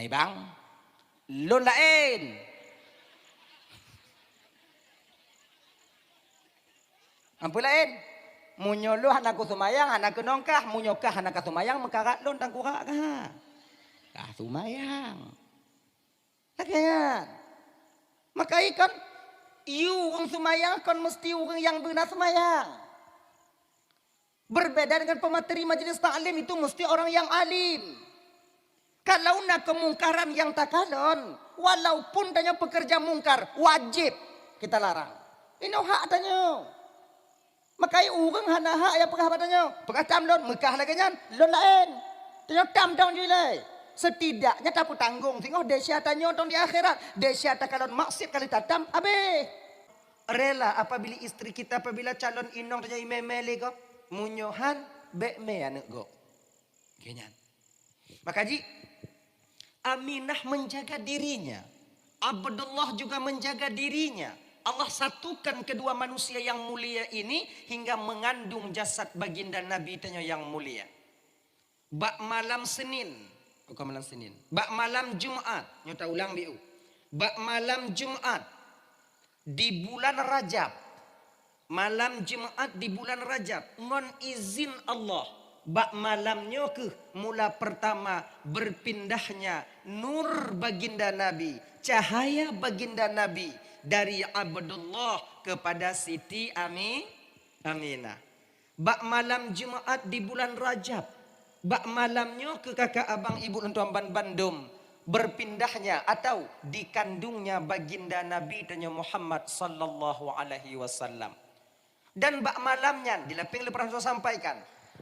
Mai bang, lon lain. Ampun lain. Munyolo anak sumayang, anak nongkah, munyokah anak sumayang mekarat lon tang kurak kah. Kah sumayang. Lagian. Maka ikan you orang sumayang kan mesti orang yang benar sumayang. Berbeda dengan pemateri majelis taklim itu mesti orang yang alim. Kalau nak kemungkaran yang takalon, walaupun tanya pekerja mungkar, wajib kita larang. Ini hak tanya. Makai orang hana hak yang pegah tanya. Pegah tamlon, mekah lagi nyan, lon lain. Tanya tam dong jilai. Setidaknya tak tanggung. Tengok desya tanya tong di akhirat. Desya takalon maksud kali tatam, abe. Rela apabila istri kita apabila calon inong tanya imemeli kok. Munyohan bekme anak go. Kenyan. Maka ji Aminah menjaga dirinya. Abdullah juga menjaga dirinya. Allah satukan kedua manusia yang mulia ini hingga mengandung jasad baginda Nabi tanya yang mulia. Bak malam Senin, bukan malam Senin. Bak malam Jumat, nyata ulang biu. Bak malam Jumat di bulan Rajab. Malam Jumat di bulan Rajab, ngon izin Allah. Bak malamnya ke mula pertama berpindahnya nur baginda Nabi, cahaya baginda Nabi dari Abdullah kepada Siti Aminah. Bak malam Jumat di bulan Rajab, bak malamnya ke kakak abang ibu lentuan Bandung berpindahnya atau dikandungnya baginda Nabi tanya Muhammad sallallahu alaihi wasallam. Dan bak malamnya dilaping lepas saya sampaikan.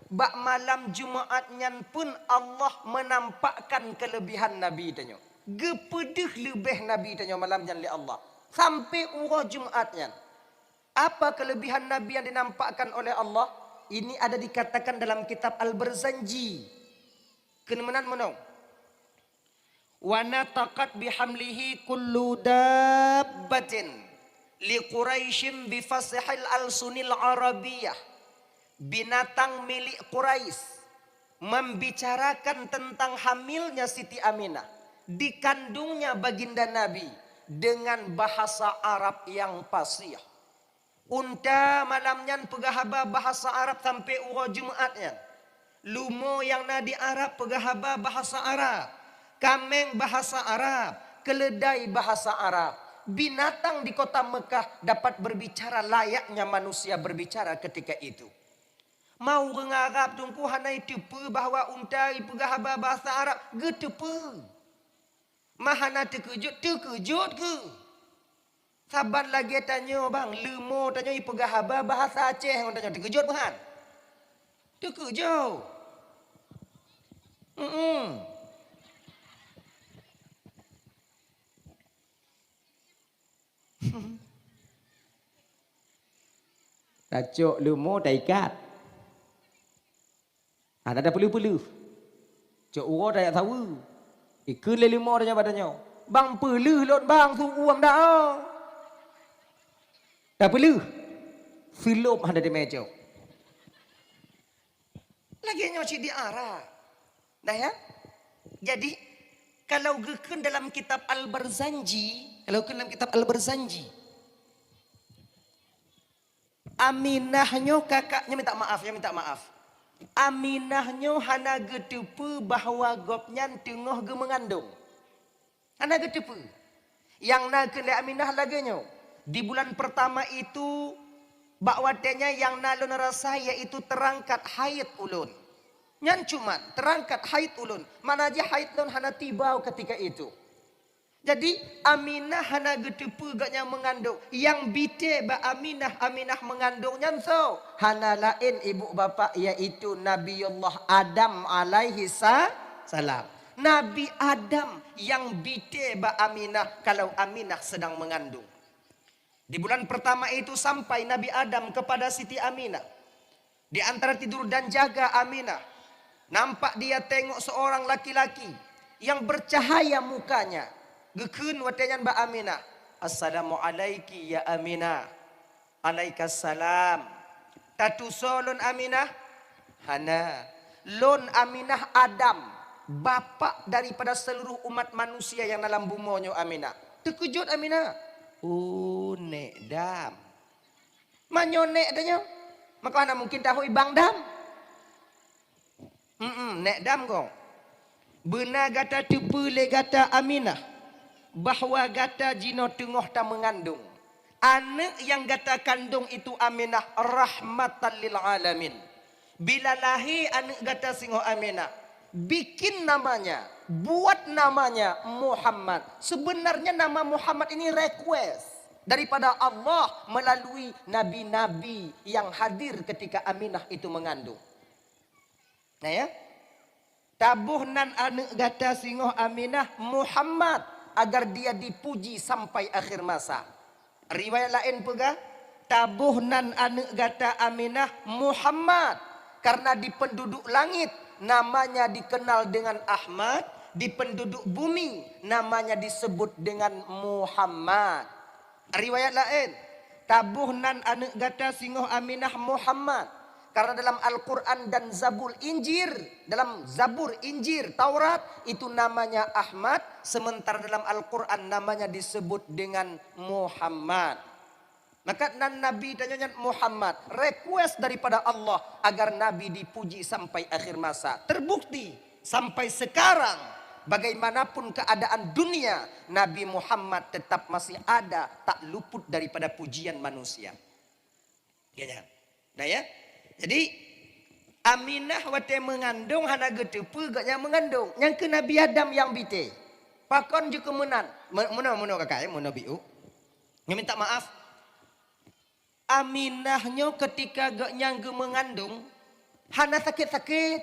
Bak malam Jumatnya pun Allah menampakkan kelebihan Nabi tanya. Gepedeh lebih Nabi tanya malamnya oleh Allah. Sampai urah Jumatnya. Apa kelebihan Nabi yang dinampakkan oleh Allah? Ini ada dikatakan dalam kitab Al-Barzanji. Kenemenan menong. Wa nataqat bihamlihi kullu dabbatin li Quraisyin bi fasihil al-sunil arabiyah. Binatang milik Quraisy membicarakan tentang hamilnya Siti Aminah, dikandungnya baginda Nabi dengan bahasa Arab yang fasih. Unta malamnya pegahaba bahasa Arab sampai urah Jumatnya. Lumo yang nadi Arab pegahaba bahasa Arab. Kameng bahasa Arab, keledai bahasa Arab. Binatang di kota Mekah dapat berbicara layaknya manusia berbicara ketika itu. Mau ngarap tungku hanai tepe bahawa unta pegahaba bahasa Arab getepe. Mahana terkejut ke? Saban lagi tanya bang, lemo tanya pegahaba bahasa Aceh, orang tanya terkejut bahan. Terkejut. Tacuk lemo taikat. Ada perlu-perlu. Cok urang dah tahu. Ikut le lima dah badannya. Bang perlu lot bang tu uang dah. Tak perlu. Filop ada di meja. Lagi nyoci di arah. Dah ya? Jadi kalau geken dalam kitab Al-Barzanji, Aminahnya kakaknya minta maaf. Aminahnya hana getepe bahawa gopnya tengah ge mengandung. Hana getepe. Yang nak kele Aminah laganya. Di bulan pertama itu bakwatenya yang nalun rasa iaitu terangkat haid ulun. Nyan cuman terangkat haid ulun. Mana aja haid ulun hana tibau ketika itu. Jadi Aminah hana getepe gaknya mengandung. Yang bite ba Aminah mengandungnya so. Hana lain ibu bapa iaitu Nabiullah Adam alaihi salam. Nabi Adam yang bite ba Aminah kalau Aminah sedang mengandung. Di bulan pertama itu sampai Nabi Adam kepada Siti Aminah. Di antara tidur dan jaga Aminah. Nampak dia tengok seorang laki-laki yang bercahaya mukanya. Gekun watanyan ba Aminah. Assalamualaikum ya Aminah. Alaikassalam. Tatu solon Aminah. Hana. Lon Aminah Adam. bapak daripada seluruh umat manusia yang dalam bumonyo Aminah. Terkejut Aminah. Oh, nek dam. Manyo nek danya. Maka mana mungkin tahu ibang dam. Nek dam kong. Benar gata tepule gata Aminah. Bahwa gata jino tengah tak mengandung. Anak yang gata kandung itu Aminah rahmatan lil alamin. Bila lahir anak gata singo Aminah, bikin namanya, buat namanya Muhammad. Sebenarnya nama Muhammad ini request daripada Allah melalui nabi-nabi yang hadir ketika Aminah itu mengandung. Nah ya, tabuh nan anak gata singo Aminah Muhammad agar dia dipuji sampai akhir masa. Riwayat lain pega, tabuh nan anak gata Aminah Muhammad karena di penduduk langit namanya dikenal dengan Ahmad, di penduduk bumi namanya disebut dengan Muhammad. Riwayat lain, tabuh nan anak gata singoh Aminah Muhammad karena dalam Al-Quran dan Zabur Injil, dalam Zabur Injil Taurat itu namanya Ahmad, sementara dalam Al-Quran namanya disebut dengan Muhammad. Maka nan Nabi tanya Muhammad, request daripada Allah agar Nabi dipuji sampai akhir masa. Terbukti sampai sekarang bagaimanapun keadaan dunia, Nabi Muhammad tetap masih ada, tak luput daripada pujian manusia. Ya, nah ya. Jadi Aminah wate mengandung hana getepu gaknya mengandung. Yang ke Nabi Adam yang bite. Pakon juga menan. Mono kakak ya, mono biu. Minta maaf. Aminahnya ketika gaknya mengandung hana sakit-sakit.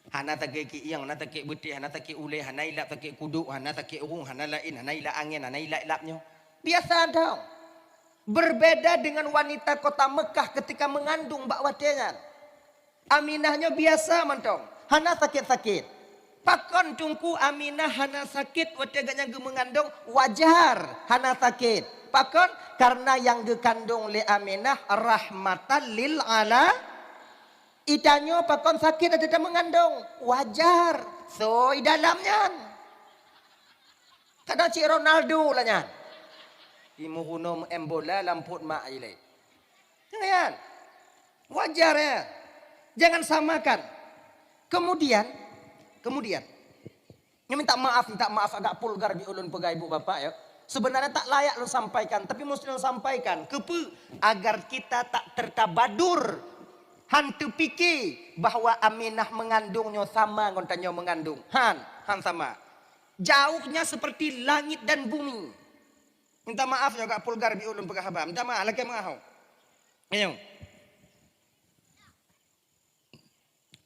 Hana sakit kiang, hana sakit betih, hana sakit uleh, hana ilap sakit kuduk, hana sakit urung, hana lain, hana ilap angin, hana ilap-ilapnya. Biasa dong. Berbeda dengan wanita kota Mekah ketika mengandung mbak watengan. Aminahnya biasa mantong. Hana sakit-sakit. Pakon tungku Aminah hana sakit wateganya mengandung wajar hana sakit. Pakon karena yang gekandung le Aminah rahmatan lil ala. Idanyo pakon sakit ada mengandung wajar. So i dalamnya. Kadang Cik Ronaldo lah nya. Imuhunom embola lamput mak ile. Jangan. Wajar ya. Jangan samakan. Kemudian minta maaf agak pulgar di ulun pegai ibu bapak ya. Sebenarnya tak layak lo sampaikan, tapi mesti lo sampaikan. Kepu agar kita tak tertabadur. Hantu pikir bahwa Aminah mengandungnya sama ngontanya mengandung. Han sama. Jauhnya seperti langit dan bumi. Minta maaf ya agak pulgar di ulun pegai haba. Minta maaf lagi maaf. Ayo.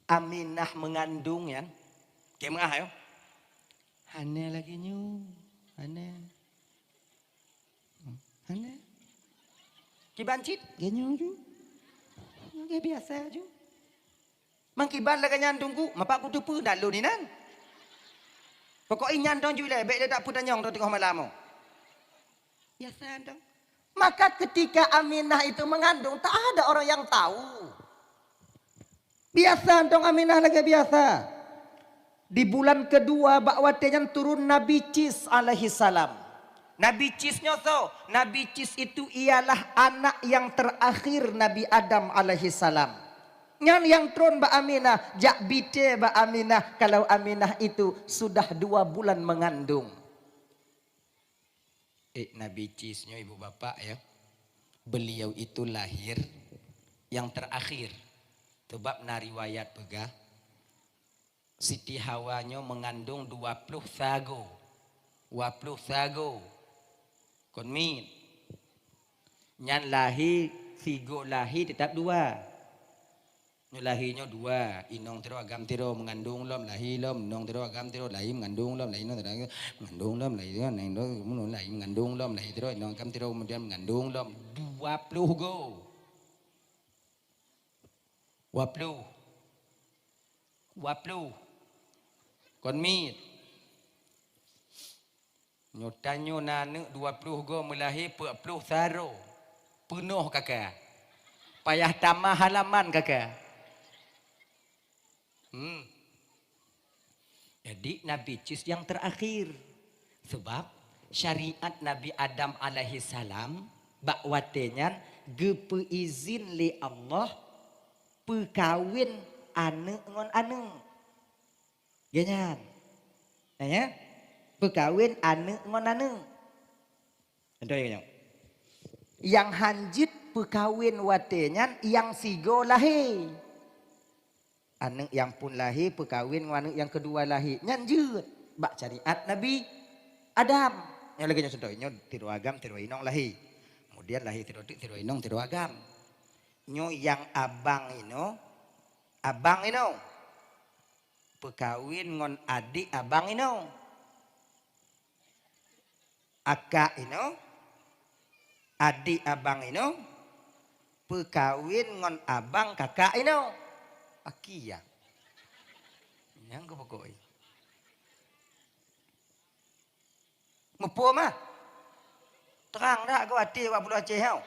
Aminah mengandung ya. Kayak maaf ya. Hane lagi nyu. Hane. Kibancit. Genyu ju. Kayak biasa ju. Mangkiban lagi nyandungku. Mapak ku tupu dalu ni nan. Pokoknya nyandong ju le. Baik dia tak putar nyong tu tengah malam. Biasa dong. Maka ketika Aminah itu mengandung, tak ada orang yang tahu. Biasa dong Aminah lagi biasa. Di bulan kedua bakwatenya turun Nabi Cis alaihi salam. Nabi Cisnya so, Nabi Cis itu ialah anak yang terakhir Nabi Adam alaihi salam. Yang turun Mbak Aminah, jak bite Mbak Aminah kalau Aminah itu sudah 2 bulan mengandung. Nabi Cisnya ibu bapak ya. Beliau itu lahir yang terakhir. Sebab nariwayat pegah. Siti Hawanya mengandung 20 sago. 20 sago. Konmin. Nyan lahir, sigo lahir tetap 2. Nyo lahirnya 2. Inong tiro agam tiro mengandung lom lahir lom. Inong tiro agam tiro lahir mengandung lom lahir mengandung lom lahir lahir mengandung lom lahir tiro inong agam tiro kemudian mengandung lom 20 go. 20. Konmit. Nyotanyo nane 20 go melahir 40 saro. Penuh kakak. Payah tambah halaman kakak. Jadi Nabi Cis yang terakhir. Sebab syariat Nabi Adam alaihi salam bakwatenya gepeizin li Allah perkawin ane ngon ane. Ganyan. Nanya? Perkawin ane ngon ane. Contoh ya. Yang hanjit perkawin watenya yang sigo lahir. Anak yang pun lahir perkawin dengan anak yang kedua lahir. Nyanjut. Bak syariat Nabi Adam. Yang lagi contoh nyo tiru agam tiru inong lahir. Kemudian lahir tiru inong tiru agam. Nyo yang abang ino perkawin ngon adik abang ino. Akak ino adik abang ino perkawin ngon abang kakak ino. Aki ya. Yang ke pokok. Mepo mah. Terang dah kau hati awak bulu Aceh kau.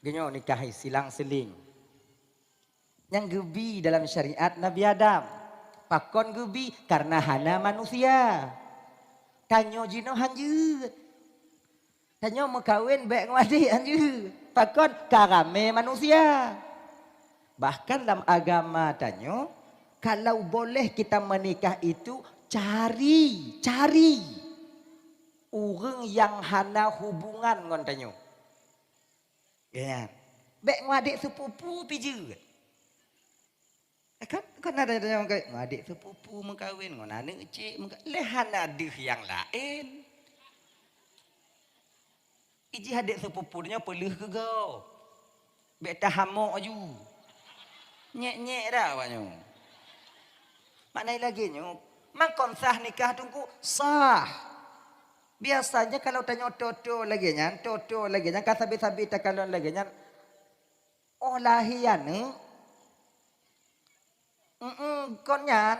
Genyo nikahi silang seling. Yang gebi dalam syariat Nabi Adam. Pakon gebi karena hana manusia. Tanyo jino hanjut. Tanyo mekawin baik ngwadi hanjut. Pakon karame manusia. Bahkan dalam agama tanyo, kalau boleh kita menikah itu cari orang yang hana hubungan ngon tanyo. Ya. Bek ngadik sepupu piju. Kan ada yang ngadik sepupu mengkawin ngon anak cik lehana dih yang lain. Iji adik sepupunya pelih ke kau. Bek tahamok aju. Nyek-nyek dah awaknya. Maknanya lagi nyo, makon sah nikah tunggu sah. Biasanya kalau tanya toto lagi nyan, kasabi-sabi takalon lagi nyan. Oh lahian ni. Kon nyan,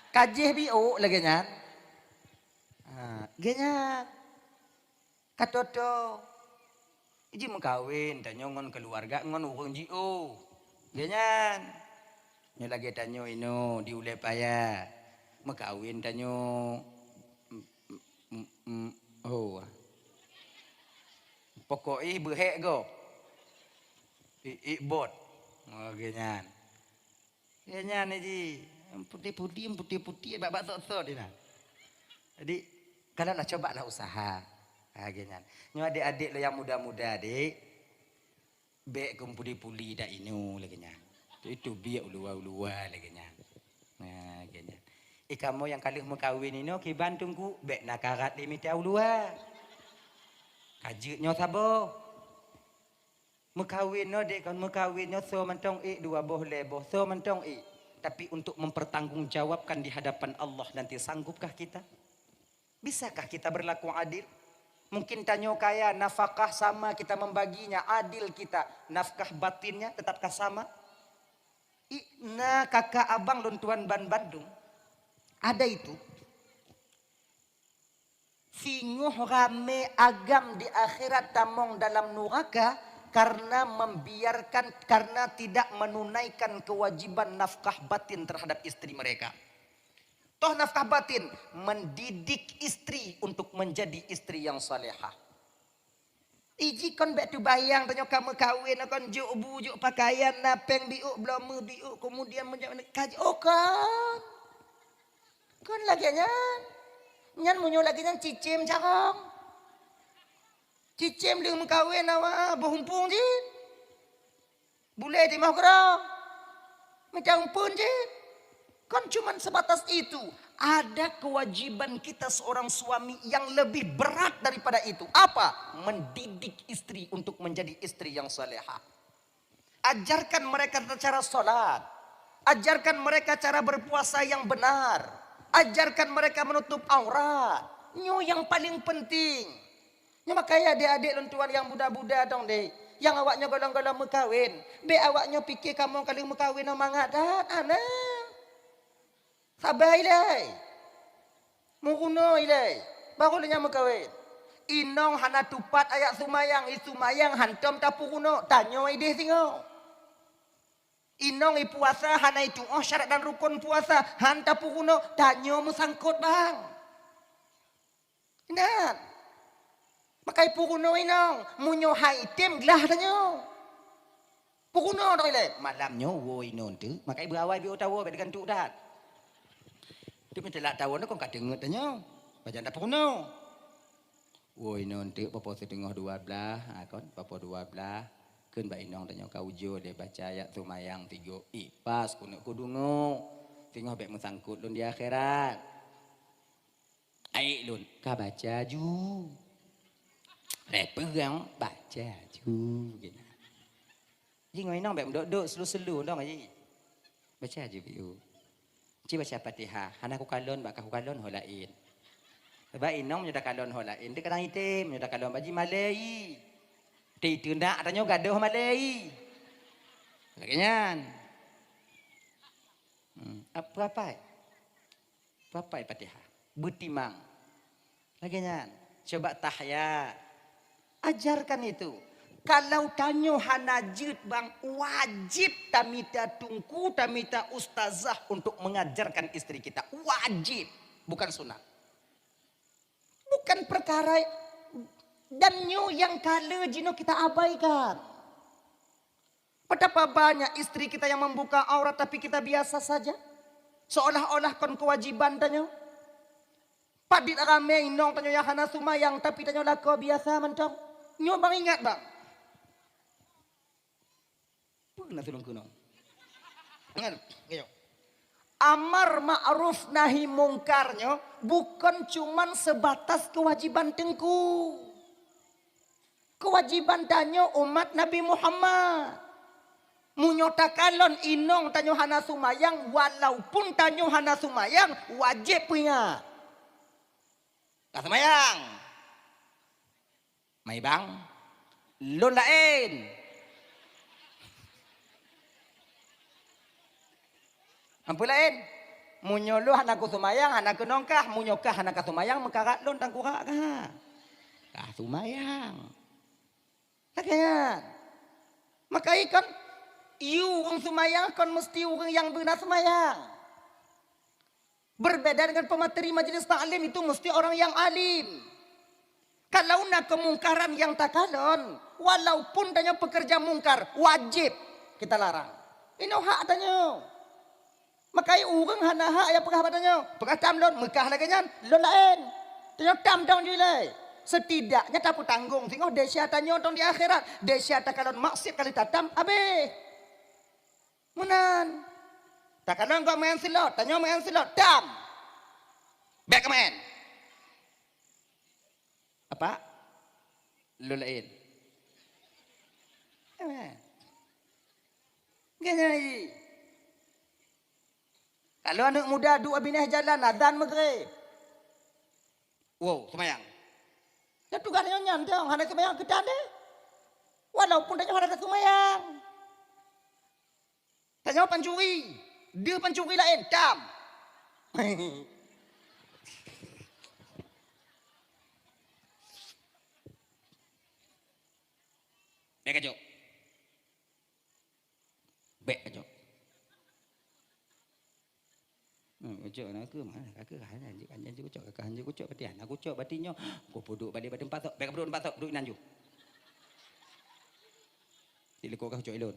kajih biu lagi nyan. Ganyan. Katoto. Iji mengkawin, tanya ngon keluarga, ngon urang jiu. Ganyan. Nyo lagi tanyo ino diulai payah. Mekawin tanyo. Oh. Pokoknya berhek go. Bot. Oh ganyan. Ganyan ji. Putih-putih babak sok-sok dia. Jadi kalau lah coba lah usaha. Ganyan. Nyo adik-adik lo yang muda-muda adik. Bek kumpuli-puli dah inu lagi nya. Itu biak ulua-ulua lagi nya. Nah, gini. Kamu yang kali mengkawin ini ki bantungku bek nakarat limita ulua. Kajutnya sabo. Mengkawin no dek kan mengkawin no so mentong dua boh leboh so mentong tapi untuk mempertanggungjawabkan di hadapan Allah nanti sanggupkah kita? Bisakah kita berlaku adil? Mungkin tanyo kaya nafkah sama kita membaginya adil kita nafkah batinnya tetapkah sama? Nah kakak abang dan tuan ban Bandung ada itu singuh rame agam di akhirat tamong dalam neraka karena tidak menunaikan kewajiban nafkah batin terhadap istri mereka. Toh nafkah batin mendidik istri untuk menjadi istri yang salehah. Iji kon bek tu bayang tanya kamu kawin kon juk bujuk pakaian napeng biuk belum biuk kemudian menjadi kaji kan. Kon lagi nyan munyo lagi nyan cicim carong. Cicim dia mengkawin awak berhumpung je. Boleh di mau kerang. Macam pun je. Kan cuma sebatas itu. Ada kewajiban kita seorang suami yang lebih berat daripada itu. Apa? Mendidik istri untuk menjadi istri yang salehah. Ajarkan mereka cara sholat. Ajarkan mereka cara berpuasa yang benar. Ajarkan mereka menutup aurat. Nyo yang paling penting. Nyo makanya adik-adik lentuan yang budak-budak dong deh. Yang awaknya golong-golong mekawin. Be awaknya pikir kamu kali mekawin mangat dah anak. Sabar ilai. Muruno ilai. Baru dia mekawin. Inong hana tupat ayat sumayang. Sumayang hantam tapu kuno. Tanyo ideh singo. Inong puasa hana itu syarat dan rukun puasa hanta pukuno danyo musangkut bang. Ingat. Makai pukuno inong munyo haitem gelah danyo. Pukuno doi le malamnyo wo inon tu makai berawai bi utawo be dengan tu dat. Tu minta lak tawo no kong kadenget danyo. Bajan da pukuno. Wo inon tu popo setengah 12 kon popo 12 keun ba inong danyo kaujo dia baca ayat sumayang 3 pas kuno kudungo tengok bek musangkut lun di akhirat ai lun ka baca ju lepeng baca ju gitu ji ngoi inong bek dok selu-selu ndong aji baca ju biu ci baca Fatihah hana ku kalon bak ku kalon holain ba inong nyoda kalon holain de kadang item nyoda kalon baji malai di tindak adanya gaduh malai. Lagian. Apa? Apa Fatihah? Betimang. Lagian. Coba tahya. Ajarkan itu. Kalau tanyo hanajit bang wajib tamita tungku tamita ustazah untuk mengajarkan istri kita. Wajib. Bukan sunat. Bukan perkara dan yang kala jino kita abaikan. Betapa banyak istri kita yang membuka aurat tapi kita biasa saja. Seolah-olah kon kewajiban tanyo. Padit rame inong tanyo yang hana sumayang tapi tanyo lako biasa mentong. Nyo bang ingat bang. Pernah tulung kuno. Ingat, ayo. Amar ma'ruf nahi mungkarnya bukan cuman sebatas kewajiban tengku. Kewajiban tanyo umat Nabi Muhammad. Munyota kalon inong tanyo hana sumayang walaupun tanyo hana sumayang wajib punya. Tak sumayang. May bang. Lon lain. Ampun lain. Munyolo hana ku sumayang hana ku nongkah munyokah hana ka sumayang mekarat lon tang kurak ka. Ka sumayang. Lagian. Maka ikan orang sumayang kan mesti orang yang benar sumayang. Berbeda dengan pemateri majelis taklim itu mesti orang yang alim. Kalau nak kemungkaran yang tak kalon, walaupun tanya pekerja mungkar, wajib kita larang. Ini hak tanya. Maka orang hana hak yang pegah tanya. Pegah tamlon, mekah lagi nyan, lon lain. Tanya tam dong jilai. Setidaknya tak tanggung. Tengok desya tanya tong di akhirat. Desya tak kalon maksud kali tatam. Habis. Menan. Tak kalon kau main silot. Tanya main silot. Tam. Back main. Apa? Lulain. Gini. Kalau anak muda dua binah jalan. Adhan maghrib. Wow, semayang. Ya tugasnya nyanteng, hana sumayang kita deh. Walaupun tanya hana sumayang. Tanya pencuri, dia pencuri lain, tam. Bek aja. Bek aja. Ucok nak ke mana? Kakak hanya ucok kakak hanya ucok berarti anak ucok berarti nyo. Ko duduk balik pada empat tok. Bek duduk empat tok, duduk nanju. Sila ko ka ucok ilon.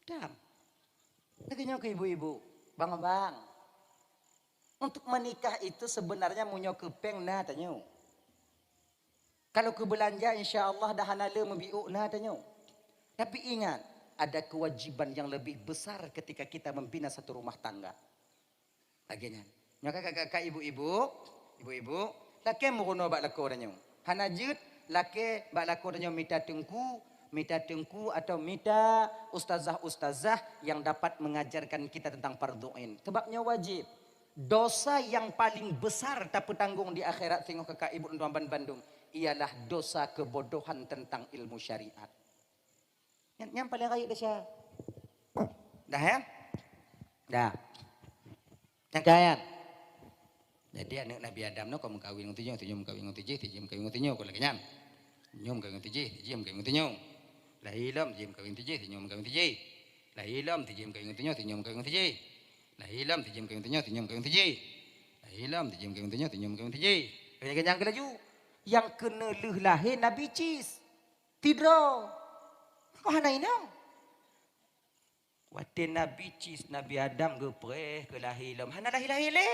Dam. Laginya ke ibu-ibu, bang. Untuk menikah itu sebenarnya munyo kepeng na tanyo. Kalau ke belanja insya-Allah dah hanale membiuk na tanyo. Tapi ingat, ada kewajiban yang lebih besar ketika kita membina satu rumah tangga. Laginya, maka kakak ibu-ibu, laki murono bak lako danyo. Hanajut laki bak lako danyo mita tengku atau mita ustazah yang dapat mengajarkan kita tentang fardhu ain. Sebabnya wajib. Dosa yang paling besar tak tanggung di akhirat tengok kakak ibu dan Bandung ialah dosa kebodohan tentang ilmu syariat. Yang paling kaya dah siya. Dah ya? Dah. Yang kaya. Jadi anak Nabi Adam no kamu kawin dengan tujuh mengkawin dengan tujuh mengkawin dengan tujuh kalau kenyan. Nyom kawin tiji, jem kawin nyom. Lah hilam jem kawin tiji, nyom kawin tiji. Lah hilam jem kawin nyom, nyom kawin tiji. Lah hilam jem kawin nyom kawin tiji. Lah hilam jem kawin nyom kawin tiji. Kenyang kelaju. Yang kena leh lahir Nabi Cis. Tidro. Kau hana inang. Wate Nabi Cis, Nabi Adam gepreh ke lahir lam. Hana lahir-lahir le.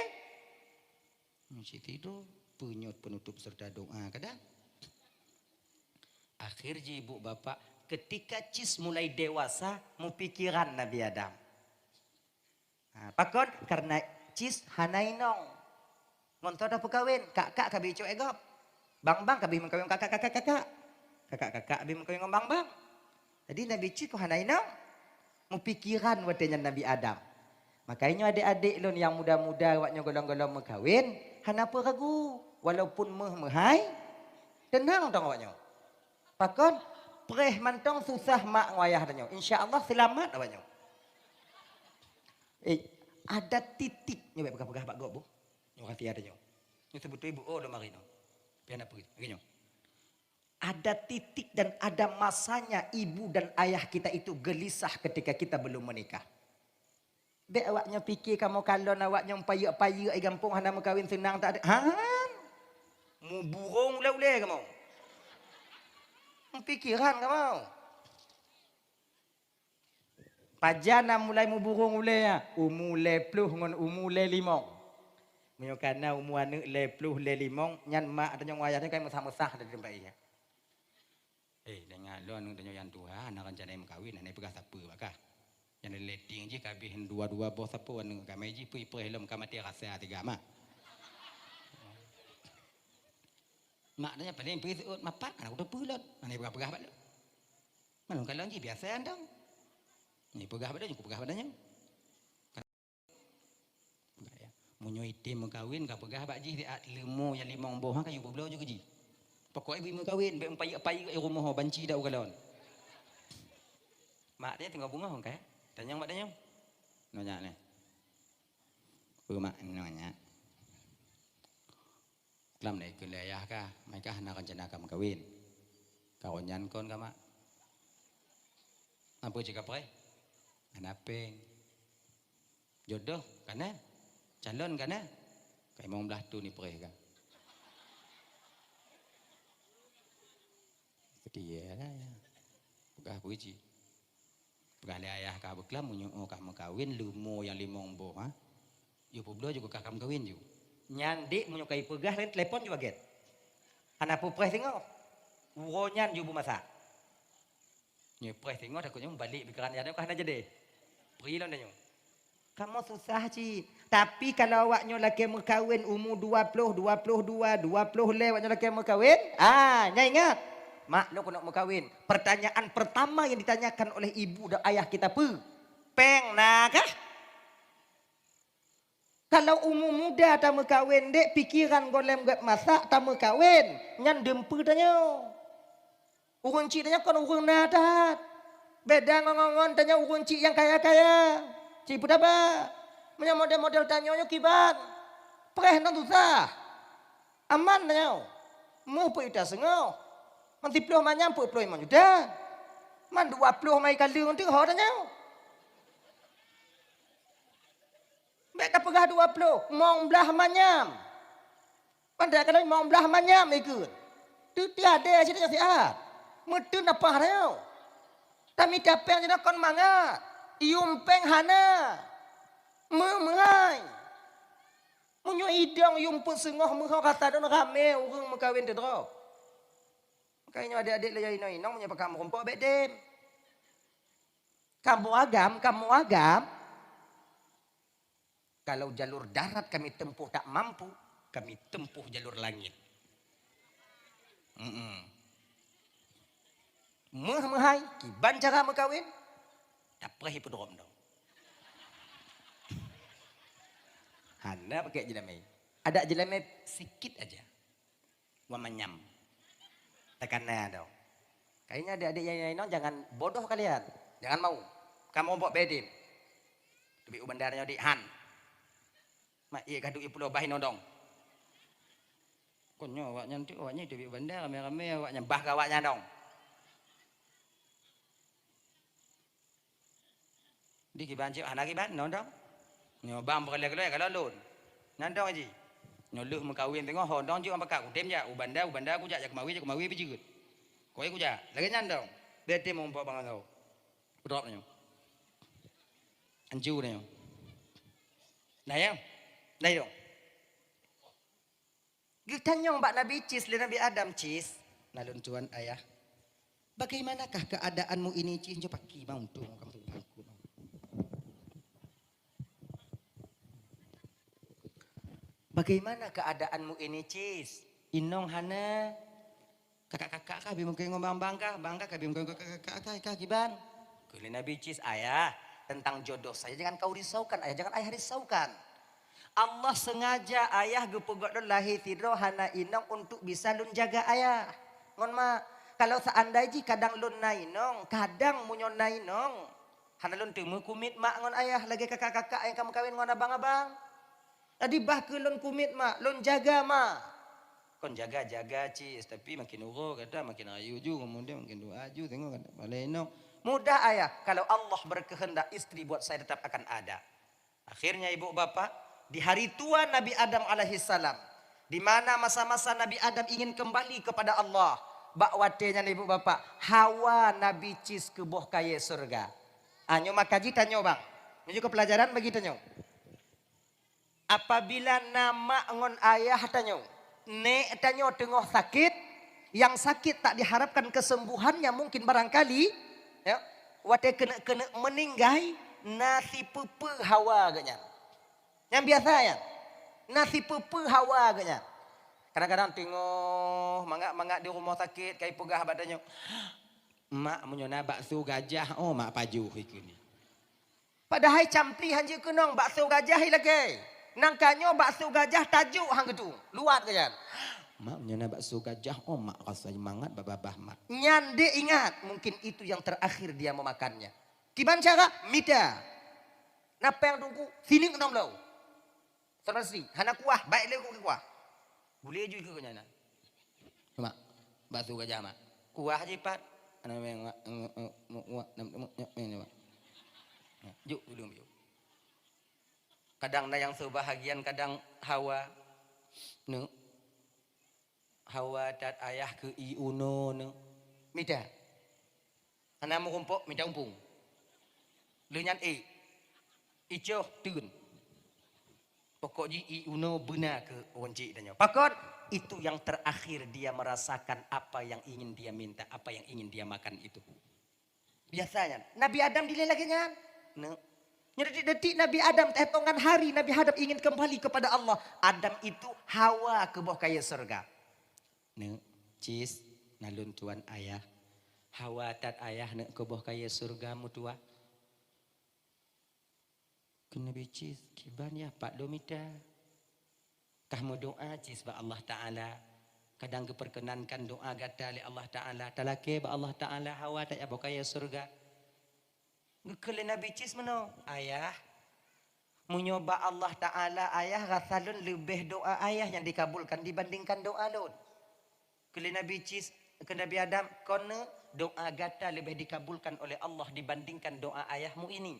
Mesti tidur. Penyut penutup serta doa kadang. Akhir je ibu bapak, ketika Cis mulai dewasa, mau pikiran Nabi Adam. Pakon karena Cis hanainong. Ngontor dah perkawin, kakak kabi cok egop. Bang kabi mengkawin kakak. Kakak kabi mengkawin bang. Jadi Nabi Cis ko hanainong. Mau pikiran wadenya Nabi Adam. Makanya adik-adik lon yang muda-muda waknya golong-golong mengkawin, hana apa ragu. Walaupun mehai, tenang dong awaknya. Pakon, preh mantong susah mak wayah danyo. InsyaAllah selamat awaknya. Ada titiknya baik pegah-pegah Pak Gok bu. Nyo hati adanya. Nyo sebut ibu oh do marino. Pian apa gitu. Ada titik dan ada masanya ibu dan ayah kita itu gelisah ketika kita belum menikah. Bek awaknya fikir kamu kalau awaknya payu-payu ai gampung hana kawin senang tak ada. Han. Mu burung ule-ule kamu. Pikiran kamu. Pajana mulai mu burung ule ya. Umule pluh ngon umule limong. Menyokana umuane le pluh le limong nyan mak ada yang wayahnya kayak mesah-mesah dari tempat iya. Dengan lo anu danyo yang Tuhan akan rencana kawin ane pegah siapa bakah. Yang letting je kabeh dua-dua bos siapa anu kamai je pui helom kamati rasa tiga mak. Mak tanya paling pergi seut mapak anak udah pulat. Ane pegah-pegah bak. Malung kalau je biasa andang. Ni pegah badannya, pegah badannya. Munyo itim kawin ka pegah bak ji dia lemo yang limong boh kan yang berbelo juga ji. Pokok ibu kawin be empai rumah banci dak ugalon. Mak dia tengok bunga hong kae. Tanya mak tanya. Nanya ni. Mak nanya. Kelam ni kun ayah ka, mereka hendak rencana ka kawin. Kawanyan kon ka mak. Apa cakap pre? Anapeng. Jodoh kana? Calon kana? Kai mau belah tu ni pre ka. Ketia lah ya. Pegah puji. Pegah le ayah ka beklam munyo ka kawin lumo yang limong boh ha. Yo poblo juga ka kawin ju. Nyandik menyukai pegah lain telepon juga get. Anak pupres tengok. Uronyan ju masak. Nye pres tengok takutnya balik pikiran dia kah jadi. Pergi lah dia. Kamu susah ci. Tapi kalau awaknya laki mengkawin umur 20, 22, 20 le awaknya laki mengkawin, nya ingat. Mak lo nak mengkawin. Pertanyaan pertama yang ditanyakan oleh ibu dan ayah kita peng nakah? Kalau umur muda tak mengkawin dek pikiran golem gat masak tak mengkawin nyan dempu tanya. Urang cik tanya kon urang nadat. Beda ngongon tanya urang cik yang kaya-kaya. Cik apa? Punya model-model tanyanya kibat. Preh nang susah. Aman tanya. Mu pu ita sengau. Man 10 manyam pu 10 man juda. Man 20 mai kali untuk ho tanya. Mereka pegah 20, mong belah manyam. Pandai kadang mong belah manyam ikut. Tu tiada cerita sihat. Metu apa reo. Tapi capek jadi kon mangat. Yumpeng hana. Mengai. Munyo idong yumpun sengoh mengau kata don rame urang mengkawin te drop. Makanya adik-adik le inong punya pakam rompok bedem. Kamu agam. Kalau jalur darat kami tempuh tak mampu, kami tempuh jalur langit. Mehai, kiban cara mengkawin, tak perih pedrom dong. Hana pakai jelamai. Ada jelamai sikit aja. Wamanyam. Tekannya dong. Kayaknya adik-adik yang jangan bodoh kalian. Jangan mau. Kamu bawa bedim. Tapi ubandarnya di Han. Mak iya kaduk pulau bahin odong. Konyo awaknya nanti awaknya di bandar rame-rame awaknya bah awaknya dong. Di kiban cik anak kiban nondong. Nyo bang berkelek-kelek kalau lun. Nandong aji. Nyo luh mengkawin tengok hondong cik ambak aku tem ja ubanda aku jak kemawi bijut. Koi ku ja. Lagi nandong. Bete mau bawa bang kau. Drop nyo. Anju nyo. Nah ya. Nah dong. Ditanya Mbak Nabi Cis, Nabi Adam Cis. Nalun tuan ayah. Bagaimanakah keadaanmu ini Cis? Coba kibang untuk kamu tu bangku. Bagaimana keadaanmu ini Cis? Inong hana kakak-kakak kah bimung ngomong bangka kah bimung kakak kiban. Kuli Nabi Cis ayah tentang jodoh saya jangan kau risaukan ayah, jangan ayah risaukan. Allah sengaja ayah gepugot lahir tidro hana inong untuk bisa lun jaga ayah. Ngon ma kalau seandainya kadang lun nainong, kadang munyon nainong. Hana lun temu kumit mak ngon ayah lagi kakak-kakak yang kamu kawin ngon abang-abang. Tadi bah ke lun kumit mak, lun jaga mak. Kon jaga-jaga Cis, tapi makin uro kata makin ayu ju, kemudian makin doa ju tengok kata balenong. Mudah ayah, kalau Allah berkehendak istri buat saya tetap akan ada. Akhirnya ibu bapak, di hari tua Nabi Adam alaihissalam, di mana masa-masa Nabi Adam ingin kembali kepada Allah, bak watenya ibu bapak, Hawa Nabi Cis ke boh kaya surga. Anyo makaji tanyo bang, ini juga pelajaran bagi tanyo. Apabila nama ngon ayah tanyo, ne tanyo tengah sakit, yang sakit tak diharapkan kesembuhannya mungkin barangkali, ya, wate kena meninggai nasi pepe Hawa agaknya. Yang biasa ya, nasi pepe Hawa agaknya. Kadang-kadang tengok mangak di rumah sakit kai pegah badannya. Mak menyona bakso gajah, oh mak paju ikuni. Padahal campri hanje kenong bakso gajah lagi. Nangkanyo bakso gajah tajuk hang gitu. Luat kan. Mak menyona bakso gajah, oh mak rasa semangat babah mak. Nyande ingat, mungkin itu yang terakhir dia memakannya. Gimana cara? Mida. Napa yang tunggu? Sini kenong lau. Terus hana kuah, baik lagi kuah. Boleh juga ke nyana. Mak, bakso gajah mak. Kuah jipat. Ana memang juk belum yuk. Kadang na yang sebahagian kadang Hawa nu Hawa dat ayah ke iuno nu mida. Ana mau kumpuk mida umpung. Lenyan ijo tun. Pokoknya iuno benar ke onci danyo. Pakot itu yang terakhir dia merasakan apa yang ingin dia minta, apa yang ingin dia makan itu. Biasanya Nabi Adam dilelaginya. No. Detik Nabi Adam hitungan hari Nabi Adam ingin kembali kepada Allah. Adam itu Hawa ke bawah kaya surga. Ne, Cis, nalun tuan ayah. Hawa tat ayah ne ke bawah kaya surga mutua. Kena Cis, kiban ya Pak Domita. Kamu doa Cis ba Allah Ta'ala. Kadang keperkenankan doa gata oleh Allah Ta'ala. Talake ba Allah Ta'ala Hawa tak ya bawah kaya surga. Ngekele Nabi Cis meno ayah menyoba Allah Ta'ala ayah rasalun lebih doa ayah yang dikabulkan dibandingkan doa lun. Kele Nabi Cis ke Nabi Adam kone doa gata lebih dikabulkan oleh Allah dibandingkan doa ayahmu ini.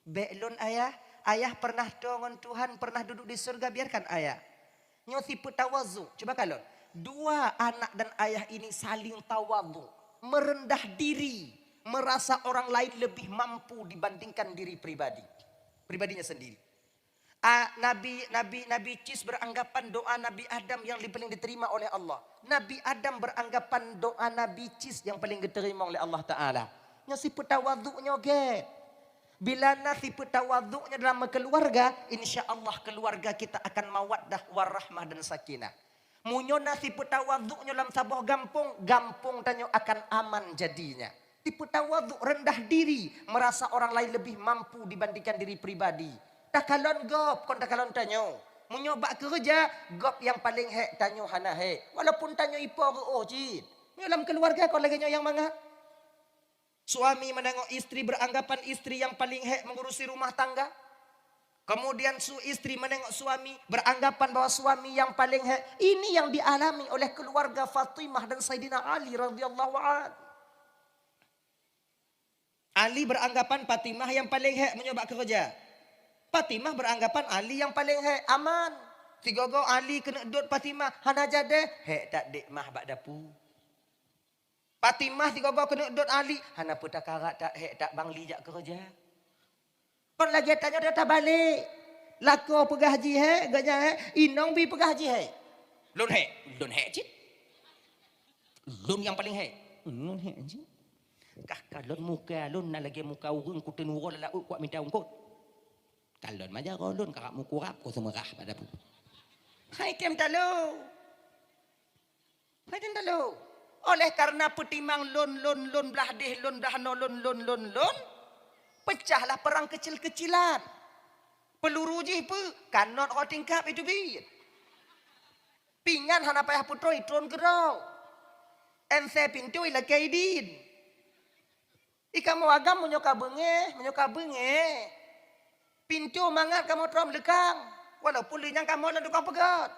Belon ayah pernah dongon Tuhan pernah duduk di surga biarkan ayah. Nyosi petawazu coba kalau dua anak dan ayah ini saling tawadhu merendah diri. Merasa orang lain lebih mampu dibandingkan diri pribadinya sendiri. Nabi Cis beranggapan doa Nabi Adam yang paling diterima oleh Allah. Nabi Adam beranggapan doa Nabi Cis yang paling diterima oleh Allah Ta'ala. Nasi petawaduknya ge. Bila nasi petawaduknya dalam keluarga, insya Allah keluarga kita akan mawaddah warahmah dan sakinah. Munyo nasi petawaduknya dalam sebuah gampung tanyo akan aman jadinya. Tipe tawaduk rendah diri, merasa orang lain lebih mampu dibandingkan diri pribadi. Tak kalon gop, kon tak kalon tanyo. Menyoba kerja, gop yang paling hek tanyo hana hek. Walaupun tanyo ipo oh cid. Dalam keluarga kon lagi yang mangga. Suami menengok istri beranggapan istri yang paling hek mengurusi rumah tangga. Kemudian istri menengok suami, beranggapan bahwa suami yang paling ini yang dialami oleh keluarga Fatimah dan Sayyidina Ali radhiyallahu an. Ali beranggapan Fatimah yang paling mencoba kerja. Fatimah beranggapan Ali yang paling aman. Tiga-tiga Ali kena dot Fatimah, hana jade tak dek mah bak dapu. Fatimah tiga-tiga kena dot Ali, hana putak karat tak bangli jak kerja. Kon lagi tanya dia tak balik. Lako pegah haji ganya inong bi pegah haji Lun cik. Lun yang paling Lun cik. Kah lun muka lun na lagi muka urang ku tenuro la kuat minta ungkut. Kalon maja lun kakak muka rap ko semerah pada pu. Hai tem talo. Hai tem talo. Oleh karena petimang lun belah deh lun belah no lun. Pecahlah perang kecil-kecilan. Peluru je pe kanot orang tingkap itu bit. Pingan hana payah putro itron gerau. Ense pintu ila kaidin. Ika mau agam menyoka benge. Pintu mangat kamu trom lekang. Walaupun linyang kamu lah dukang pegat.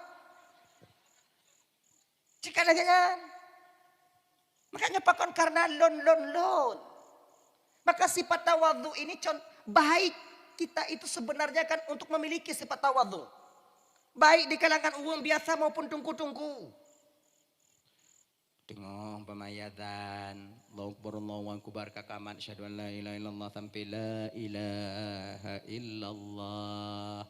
Jika lagi kan. Makanya pakon karena lon. Maka sifat tawadhu ini baik kita itu sebenarnya kan untuk memiliki sifat tawadhu. Baik di kalangan umum biasa maupun tungku-tungku. Tengok pemayatan. Allahu akbar kakaman syahadu an la ilaha illallah sampai la ilaha illallah.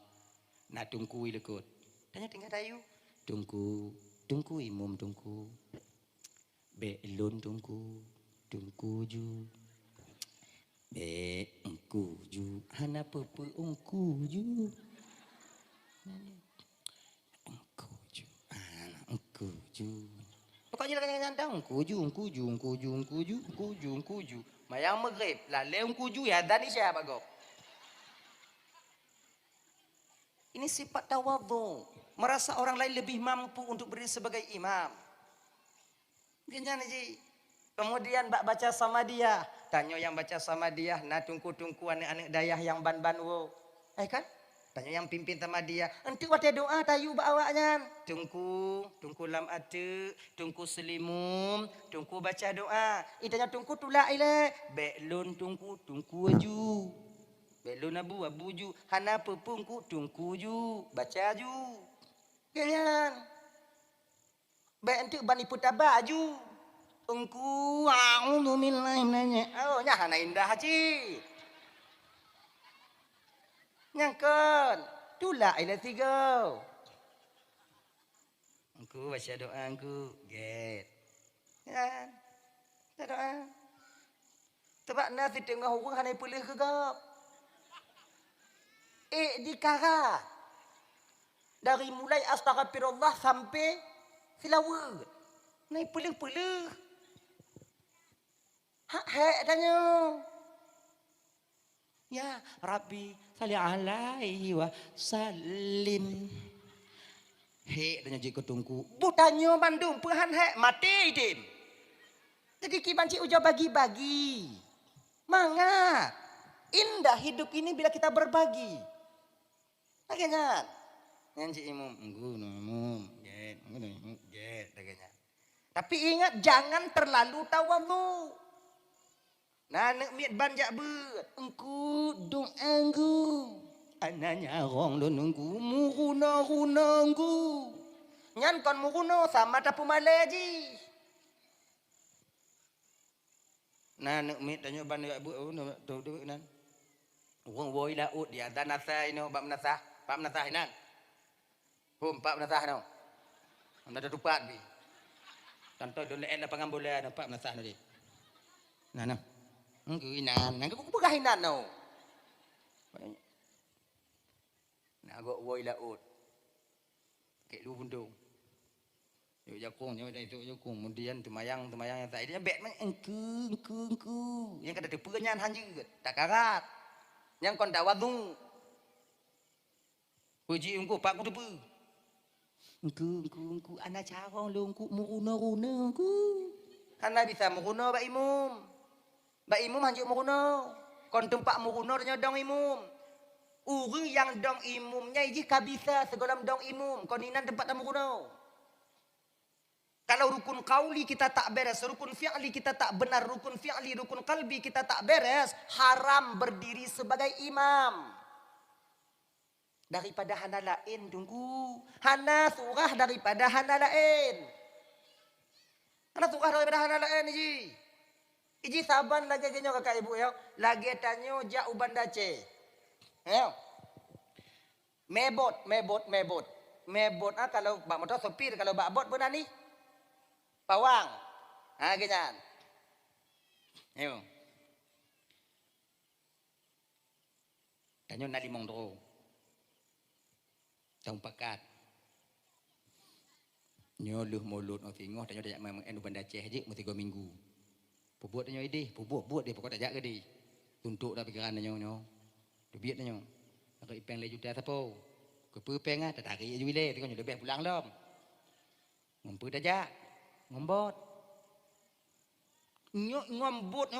Nak tungku ilekut. Tanya tinggal dayu. Tungku imum tungku. Belon tungku ju. Engku ju hana pepe engku ju pokoknya lagi nyandang engku ju mayang maghrib lale engku ju ya dan siapa gok ini sifat tawadhu merasa orang lain lebih mampu untuk berdiri sebagai imam gimana ji. Kemudian baca sama dia. Tanya yang baca sama dia. Nah tungku anak-anak dayah yang ban-ban wo. Kan? Tanya yang pimpin sama dia. Nanti waktu doa tayu bawanya. Tungku lam ate. Tungku selimum. Tungku baca doa. Itanya tungku tulak ile. Beklun tungku aju. Beklun abu ju. Hana pepungku tungku ju. Baca ju. Ganyan. Bek nanti bani putaba aju. Engku a'udzu billahi minasy oh nya hana indah haji nyangkeun tulak ila tiga engku baca doa engku get ya doa tebakna ti tengah urang hana pelih ke gap dikarat dari mulai astagfirullah sampai silawat naik pelih tanya. Ya Rabbi salli alaihi wa sallim. Tanya jika tungku. Butanyo Bandung pehan mati dim. Jadi kibanci ujo bagi-bagi. Mangat. Indah hidup ini bila kita berbagi. Agaknya. Nyanci imum. Get. Agaknya. Tapi ingat jangan terlalu tawadhu. Nah, nek miet banjak bet. Engku dong anggu. Ananya rong lo nunggu. Muruna runanggu. Nyan kon muruna sama tapu malaji. Nah, nek miet tanya banjak bet. Tuh nan. Urang woi laut dia. Dan nasa ini. Pak menasah inan. Pak menasah no. Anda ada tupat bi. Tanto dole ela pangambola Pak menasah no di. Nah. Inan, aku pegah inan no. Nak agak woi laut. Kek lu bundung. Yo jakung nyo itu jakung kemudian temayang yang tak dia bet engku. Yang kada tepenyan hanjeut, tak karat. Yang kon dak wadung. Puji engku pak ku tepe. Engku ana carong lu engku muruna engku. Kana bisa muruna ba imum. Ba imum hanjuk muruno. Kon tempat muruno nyodong imum. Orang yang dong imumnya iji kabisa segolam dong imum. Koninan tempat tamu kuno. Kalau rukun kauli kita tak beres, rukun fi'li kita tak benar, rukun fi'li, rukun kalbi kita tak beres, haram berdiri sebagai imam. Daripada hana lain tunggu. Hana surah daripada hana lain. Hana surah daripada hana lain iji. Iji saban lagi genyo kakak ibu ya. Lagi tanyo ja uban dace. Ya. Mebot. Mebot kalau bak motor sopir, kalau bak bot pun ni. Pawang. Ganyan. Ayo. Tanyo na limong dro. Tong pakat. Nyo luh mulut no tingoh tanyo dak memang enu banda ceh je mu 3 minggu. Pubuat tanyo ide, pubuat dia pokok tak jak ke di. Tuntuk dah pikiran tanyo nyo. Dubiat tanyo. Aku ipeng le juta sapo. Ke peng ah tak tarik je wile tengok nyo lebih pulang dom. Ngompu dah jak. Ngombot. Ngombot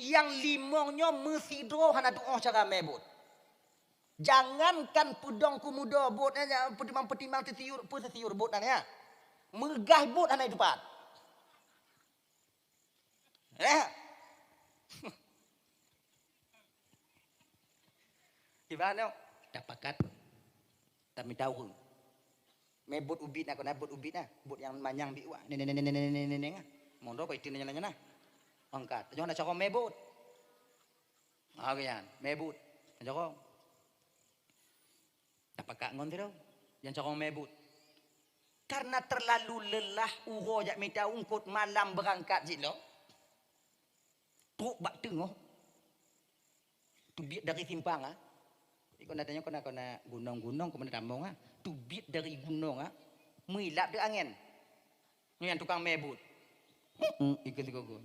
yang limongnya mesti doh hana doa cara mebot. Jangankan pudong kumudo botnya petimbang tetiur pun tetiur botnya. Megah bot hana depan. Gimana? Dapakat. Tapi tahu. Mebot ubit nak kena bot ubit nah, bot yang manyang bi wak. Neneng. Mondo pa itin nyana. Angkat. Jangan nak cakap mebot. Kan, mebot. Cakap. Dapat ngon tiro. Yang cakap mebot. Karena terlalu lelah uro jak minta ungkut malam berangkat jilo. Truk bak tengok. Tubit dari simpang ah. Kau nak tanya kau nak gunung-gunung kau mana tambang ah. Tubit dari gunung ah. Milap de angin. Ni yang tukang mebut. Ikut kau.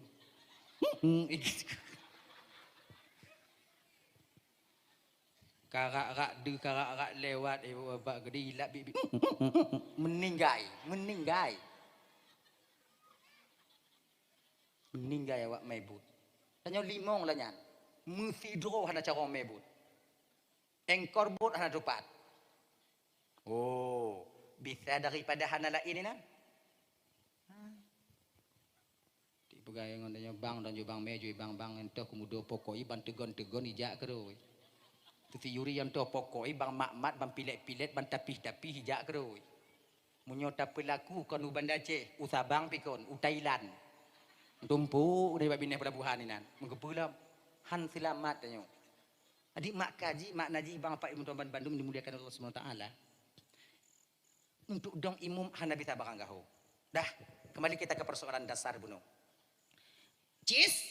Karak lewat bapak gede hilap bibi. Meninggai. Meninggai awak mebut. Tanya limong lah nyan. Mesti droh hana cara mebut. Engkor bot hana dapat. Oh, bisa daripada hana lain ni nah. Ti pegawai ngondanya bang dan bang mejo bang entah kemudo pokoi ban tegon ijak keroi. Tuti yuri yang to pokoi bang mak bang pilet ban tapih ijak keroi. Munyota pelaku kon uban Aceh, usabang pikon, Thailand. Tumpu dari babine pelabuhan ni nan. Menggepulam han selamat tanyo. Adik mak kaji, mak naji bang Pak Imam Tuan Bandung dimuliakan Allah Subhanahu taala. Untuk dong imum hana bisa bakang gaho. Dah, kembali kita ke persoalan dasar buno. Cis,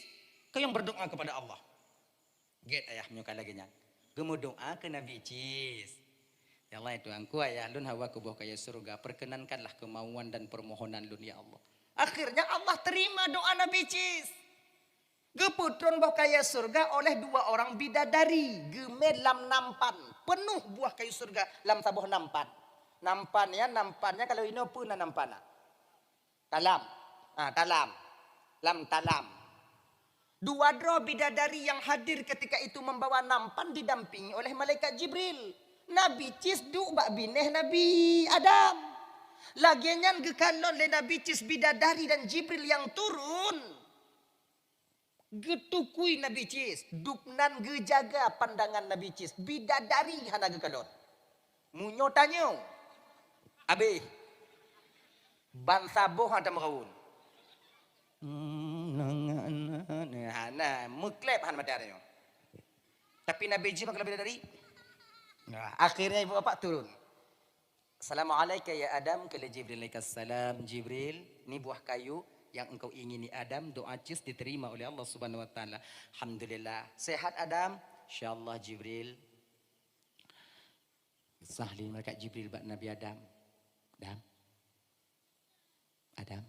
kau yang berdoa kepada Allah. Get ayah menyukai lagi nya. Gemu doa ke Nabi Cis. Ya Allah itu angku ayah lun hawa ke bawah kaya surga. Perkenankanlah kemauan dan permohonan lun ya Allah. Akhirnya Allah terima doa Nabi Cis. Geputron buah kaya surga oleh 2 orang bidadari. Geme lam nampan. Penuh buah kayu surga lam sabuh nampan. Nampannya kalau ini pun nampan. Talam. Talam. Lam talam. 2 dro bidadari yang hadir ketika itu membawa nampan didampingi oleh malaikat Jibril. Nabi Cis du bak bineh Nabi Adam. Lagiannya gekalon le Nabi Cis bidadari dan Jibril yang turun. Getukui Nabi Cis, duknan gejaga pandangan Nabi Cis, bidadari hana gekalon. Munyo tanyo. Abe. Ban sabuh hana meraun. Hana muklep hana madaryo. Tapi Nabi Cis kalau bidadari. Nah, akhirnya ibu bapak turun. Assalamualaikum ya Adam, kala Jibril salam Jibril, ni buah kayu yang engkau ingini Adam, doa Cis diterima oleh Allah Subhanahu wa taala. Alhamdulillah. Sehat Adam? Insyaallah Jibril. Sahlin malaikat Jibril bak Nabi Adam. Adam.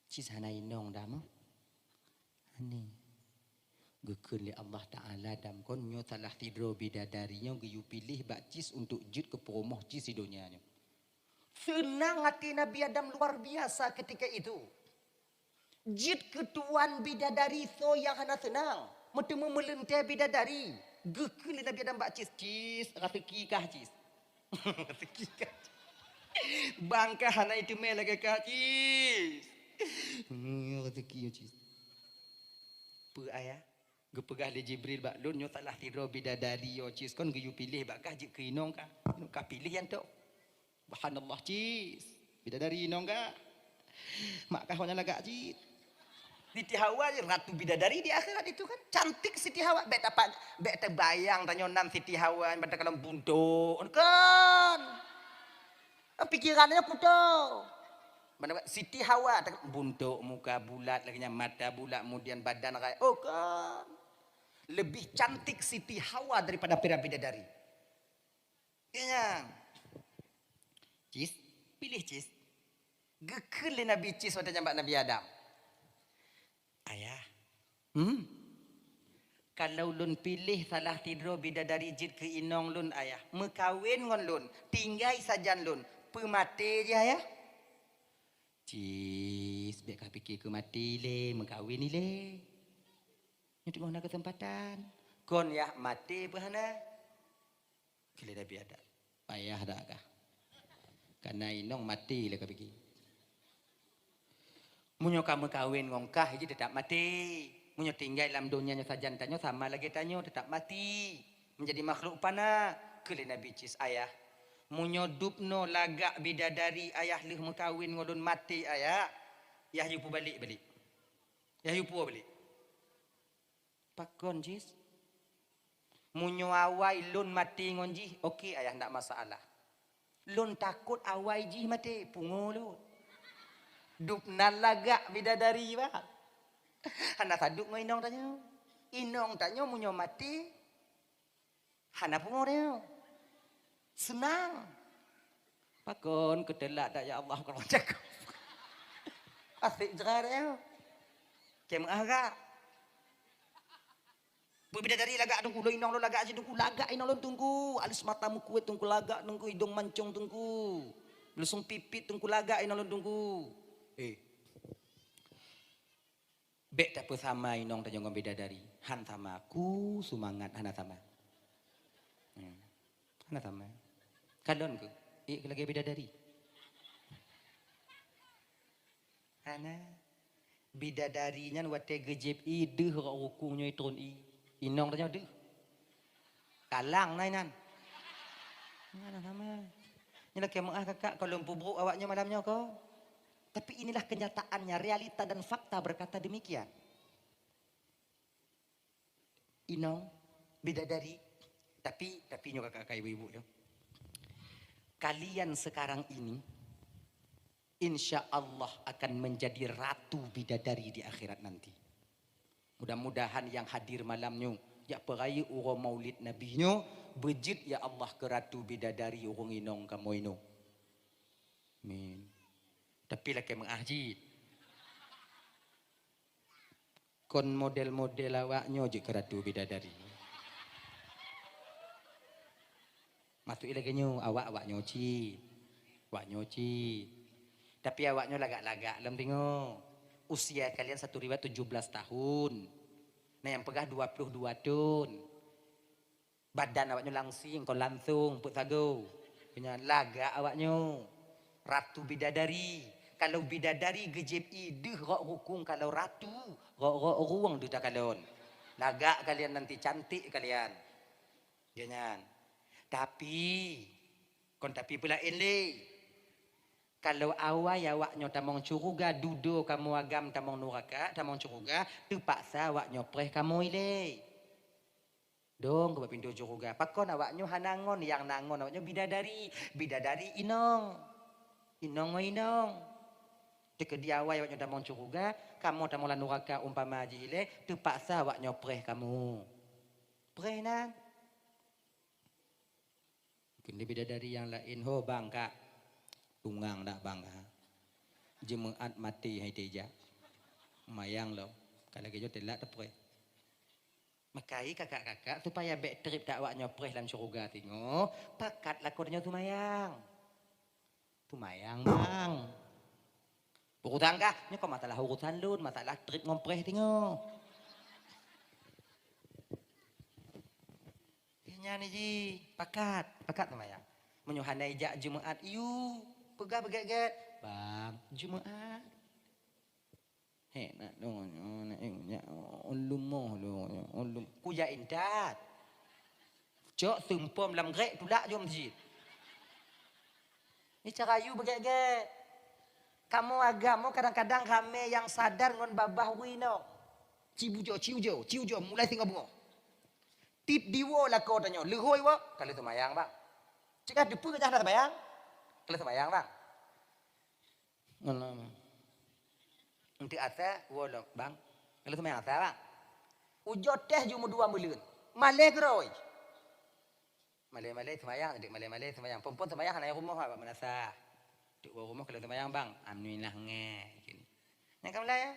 Cis hana inong dam. Ani. Gekun li Allah Ta'ala dam kon nyo talah tidro bidadarinya geyu pilih bak Cis untuk jud ke promoh Cis di dunianya. Senang hati Nabi Adam luar biasa ketika itu. Jid ketuan bidadari so yang hana senang. Bertemu melentai bidadari. Gekul Nabi Adam bak cis rateki kah cis. Rateki kah. Bangkah hana itu lagi kah cis. Rateki cis. Pu ayah. Gepegah le Jibril bak lun nyo talah tidur bidadari yo cis kon geyu pilih bak kah je ke inong kah. Ka pilih yang tu. Subhanallah cis. Bidadari inong kah. Mak kah hanya lagak cis. Siti Hawa ratu bidadari di akhirat itu kan cantik Siti Hawa. Bet bayang tanya nan Siti Hawa pada kalau buntuk kan. Pikirannya kudo. Siti Hawa buntuk muka bulat lagi mata bulat kemudian badan kayak oh kan. Lebih cantik Siti Hawa daripada pira bidadari. Iya. Cis, pilih cis. Gekele Nabi cis pada jambak Nabi Adam. Ayah, kalau lun pilih salah tidur bidadari jid ke inong lun ayah, mekawin ngon lun, tinggai sajan lun, pemate je ayah. Cis, biar kau fikir ke mati le, mekawin ni le. Itu mana kesempatan? Kon ya mati pahana. Kila dah biada. Ayah dah kah? Karena inong mati le kau fikir. Munyo kamu kawin ngongkah je tetap mati. Munyo tinggal dalam dunianya sajan tanyo sama lagi tanyo tetap mati. Menjadi makhluk pana. Kele Nabi cis ayah. Munyo dupno lagak bidadari ayah lih mengkawin ngolun mati ayah. Yah yupu balik. Yah yupu balik. Pakon cis. Munyo awai lun mati ngonji. Okey ayah ndak masalah. Lun takut awai ji mati. Pungo lun. Duk nalaga bidadari ba. Hana saduk ngo inong tanyo. Inong tanyo munyo mati. Hana pungoreo. Senang. Pakon ketelak dak ya Allah kalau cakap. Asik jerareo. Kem aga. Bidadari lagak tunggu lo inong lo lagak aja tunggu lagak inong lo tunggu. Alis matamu kuat tunggu lagak tunggu hidung mancung tunggu. Lusung pipit tunggu lagak inong lo tunggu. Bek tak sama inong tanya ngom bidadari. Han sama aku semangat hana sama. Hana sama. Kadon ku. Lagi bidadari. Hana bidadarinya wate gejep deh rukungnya itron inong tanya deh. Kalang nainan. Hana sama. Ini lagi mengah kakak kalau pubuk awaknya malamnya kau. Tapi inilah kenyataannya, realita dan fakta berkata demikian. Inong, bidadari, tapi nyo kakak ibu-ibu ya. Kalian sekarang ini, insya Allah akan menjadi ratu bidadari di akhirat nanti. Mudah-mudahan yang hadir malamnya, ya peraya urang maulid Nabi nyo, bejit ya Allah ke ratu bidadari urang inong kamu ino. Amin. Tapi lagi mengajit. Kon model-model awaknya je keratu bidadari. Masuk lagi nyo awak nyoci. Awak nyoci. Tapi awaknya lagak-lagak dalam tengok. Usia kalian satu riwayat 17 tahun. Nah yang pegah 22 tahun. Badan awaknya langsing, kon langsung put sago. Punya lagak awaknya. Ratu bidadari. Kalau bidadari gejep ideh rok rukung kalau ratu rok ruang duta kalon. Lagak kalian nanti cantik kalian. Jangan. Tapi pula ele. Kalau awai awaknya tamong curuga dudo kamu agam tamong nuraka tamong curuga terpaksa awaknya preh kamu ile. Dong ke pintu curuga. Pakon awaknya hanangon yang nangon awaknya bidadari inong. Inong. Jika dia awal awaknya dah mau curuga, kamu dah mula nuraka umpama haji ile, terpaksa awaknya preh kamu. Preh nang. Kini bidadari yang lain, ho bangka. Tungang dah bangka. Jemuat mati hai teja. Mayang lo. Kalau kejo telak dah preh. Makai kakak-kakak supaya bek trip tak awaknya preh dalam curuga tengok, pakat lakornya tu mayang. Tu mayang bang. Urutan kah? Ini kok masalah urutan lun, masalah trip ngompreh tengok. Nya ni ji, pakat semayang. Menyuhanai jak Jumaat you, pegah begat-gat. Bang, Jumaat. Nak dong, nak nya ulum. Ku ja indat. Cok tumpom lam grek tulak jom masjid. Ni cara you begat-gat. Kamu agama kadang-kadang ramai yang sadar ngon babah wino. Ciujo, mulai tinggal bunga. Tip diwo lah kau tanya, lehoi wa kalau semayang bang. Cakap depu ke jangan semayang? Kalau semayang bang. Ngono. Untuk asa wolok bang. Kalau semayang asa bang. Ujo teh cuma 2 bulan. Malek roy. Malek semayang, adik malek semayang. Perempuan semayang hanya rumah apa menasa. Duk rumah kalau semayang bang, alhamdulillah nge. Yang kamu lah ya.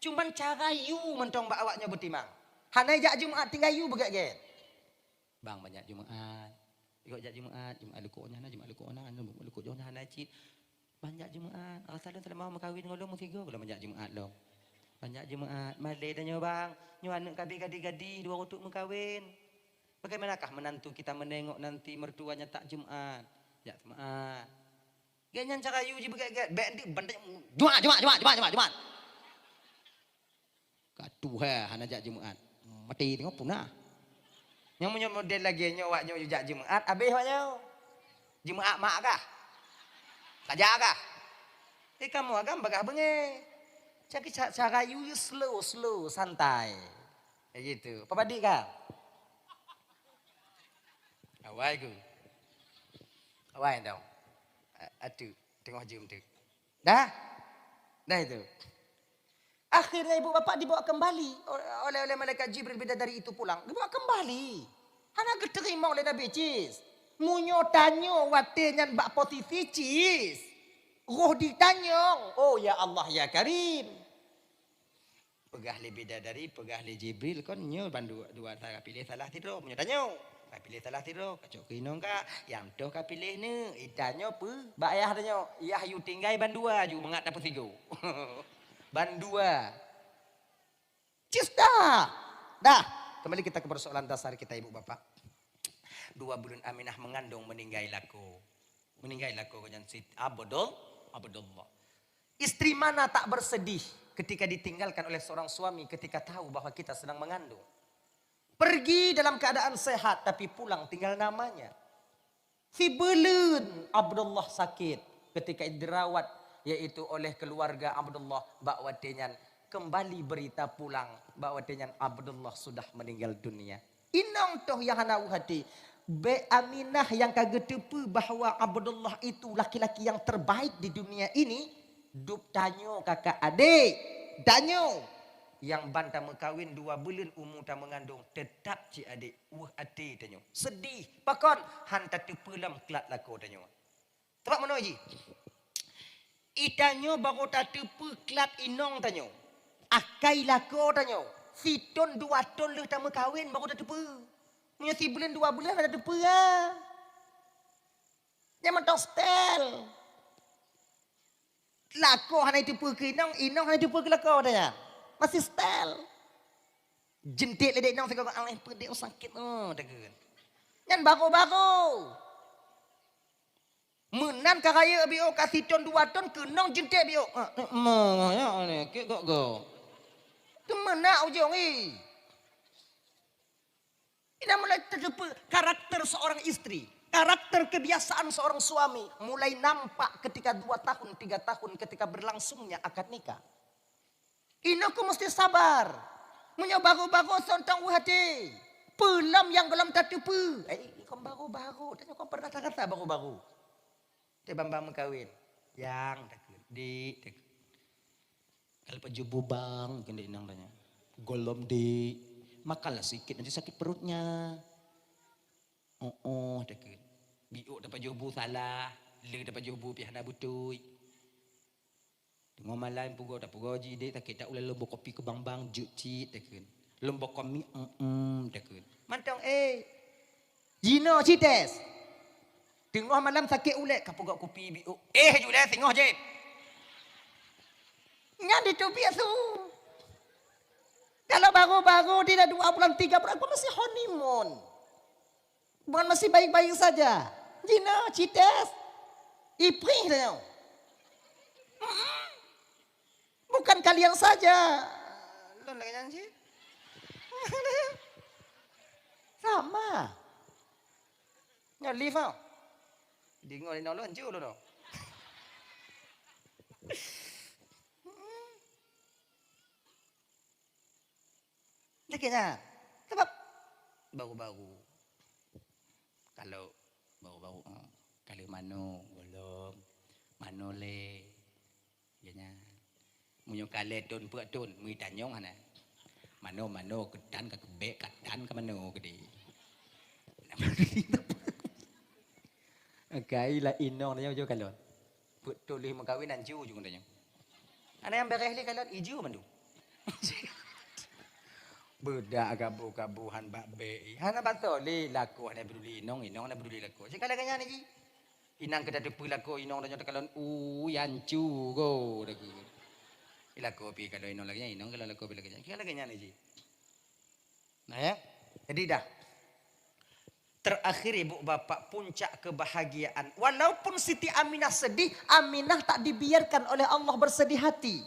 Cuman cara you mentong bak awaknya bertimang. Hanya jak Jumaat tinggal you begat-gat. Bang banyak Jumaat. Ikut jak Jumaat lekoknya na, Jumaat lekok johna hana cit. Banyak Jumaat. Rasa dah mau makawin ngolong musigo kalau banyak Jumaat lo. Banyak Jumaat. Malay dah bang. Nyo anak gadi-gadi 2 rotuk makawin. Bagaimanakah menantu kita menengok nanti mertuanya tak Jumaat? Jak Jumaat. Ganyan cara you je begat-gat. Baik banyak Jumaat. Katuh hana jak Jumaat. Mati tengok punah. Yang punya model lagi nyawaknya jak Jumaat, habis waknya. Jumaat mak kah? Saja kah? Kamu agam bagah benge. Cari cara you slow, santai. Kayak gitu. Apa badik kah? Awai ku. Awai tau. Aduh, tengok jom tu. Dah itu. Akhirnya ibu bapak dibawa kembali oleh malaikat Jibril bidadari itu pulang. Dibawa kembali. Hana diterima oleh Nabi Cis. Munyo tanyo watenyan bak posisi Cis. Roh ditanyong. Oh ya Allah ya Karim. Pegah le bidadari, pegah le Jibril kon nyo bandu dua tak pilih salah tidur. Munyo tanyo. Pilih salah tidur. Kacok kinong ka. Yang doh ka pilih ne. Itanyo pe. Bak ayah tanyo. Yah you tinggai bandua ju mengat dapat sigo. Bandua. Cis dah. Kembali kita ke persoalan dasar kita ibu bapak. 2 bulan Aminah mengandung meninggal lako dengan si Abdullah. Istri mana tak bersedih ketika ditinggalkan oleh seorang suami ketika tahu bahwa kita sedang mengandung. Pergi dalam keadaan sehat tapi pulang tinggal namanya. Si belun Abdullah sakit ketika dirawat yaitu oleh keluarga Abdullah bakwa denyan kembali berita pulang bakwa denyan Abdullah sudah meninggal dunia. Inang toh yang hanau hati Be Aminah yang kagetepu bahwa Abdullah itu laki-laki yang terbaik di dunia ini. Dup tanyo kakak adik danyo yang bantah mengkawin 2 bulan umur tak mengandung tetap ci adik adik tanyo sedih pakon hantar tepelam kelat lako tanyo. Tempat mana ji? Itanyo baru tak tepu kelat inong tanyo. Akai lako tanyo. Fiton 2 ton le tak kawin baru tak tepu. Punya 3 bulan 2 bulan ada tepu ya. Jangan tok stel. Lako hanya tepu ke inong hanya tepu ke lako tanya. Masih stel. Jentik le dek inong saya kata pedek sakit degan. Jangan baru-baru. Menan karaya bio kasih ton 2 ton kenong jentik bio. Ya ni kek go. Kemana ujung ni? Ini mulai terjepit karakter seorang istri. Karakter kebiasaan seorang suami. Mulai nampak ketika 2 tahun, 3 tahun ketika berlangsungnya akad nikah. Ini aku mesti sabar. Punya baru-baru sontang hati. Pelam yang gelam tak tepu. Kau baru-baru. Tanya kau pernah kata baru-baru. Bambang kawin yang di kalau pejubu bang kena inang tanya golom di makanlah sikit nanti sakit perutnya dekat biuk dapat jubu salah le dapat jubu pihana butui tengok malam pugo tak pugo ji dek tak kita ulah lombok kopi ke bang juci dekat lombok komi dekat mantong Gino cites tengok malam sakit ulet kapugak kopi biuk. Judah tengok je. Ngan di tu biasa. Kalau baru-baru dia dah 2 bulan 3 bulan aku masih honeymoon. Bukan masih baik-baik saja. Jina, cites. Ipih tanya. Bukan kalian saja. Lo lagi nyanyi. Sama. Nya live tau. Di ngồi nó luôn chứ luôn đâu. Kayaknya, sebab baru-baru. Kalau baru-baru, kalau mano belum, mano le, kayaknya, munyo kale ton buat ton, mui tanyong hana, mano kedan ke kebek kedan ke mano gede. Kai lah inong tanya jo kalon, buat toleh mengkawin anju juga tanya. Ada yang berehli kalon iju mandu. Budak gabu-gabuhan bakbe. Hana batoli laku hana peduli inong hana peduli laku. Sekali kanya ni. Inang kada depu laku inong tanya kalon yancu go laku. Ilaku pi kalau inong lagi inong kalau laku pi lagi. Sekali kanya ni. Nah ya. Jadi dah. Terakhir ibu bapak puncak kebahagiaan. Walaupun Siti Aminah sedih, Aminah tak dibiarkan oleh Allah bersedih hati.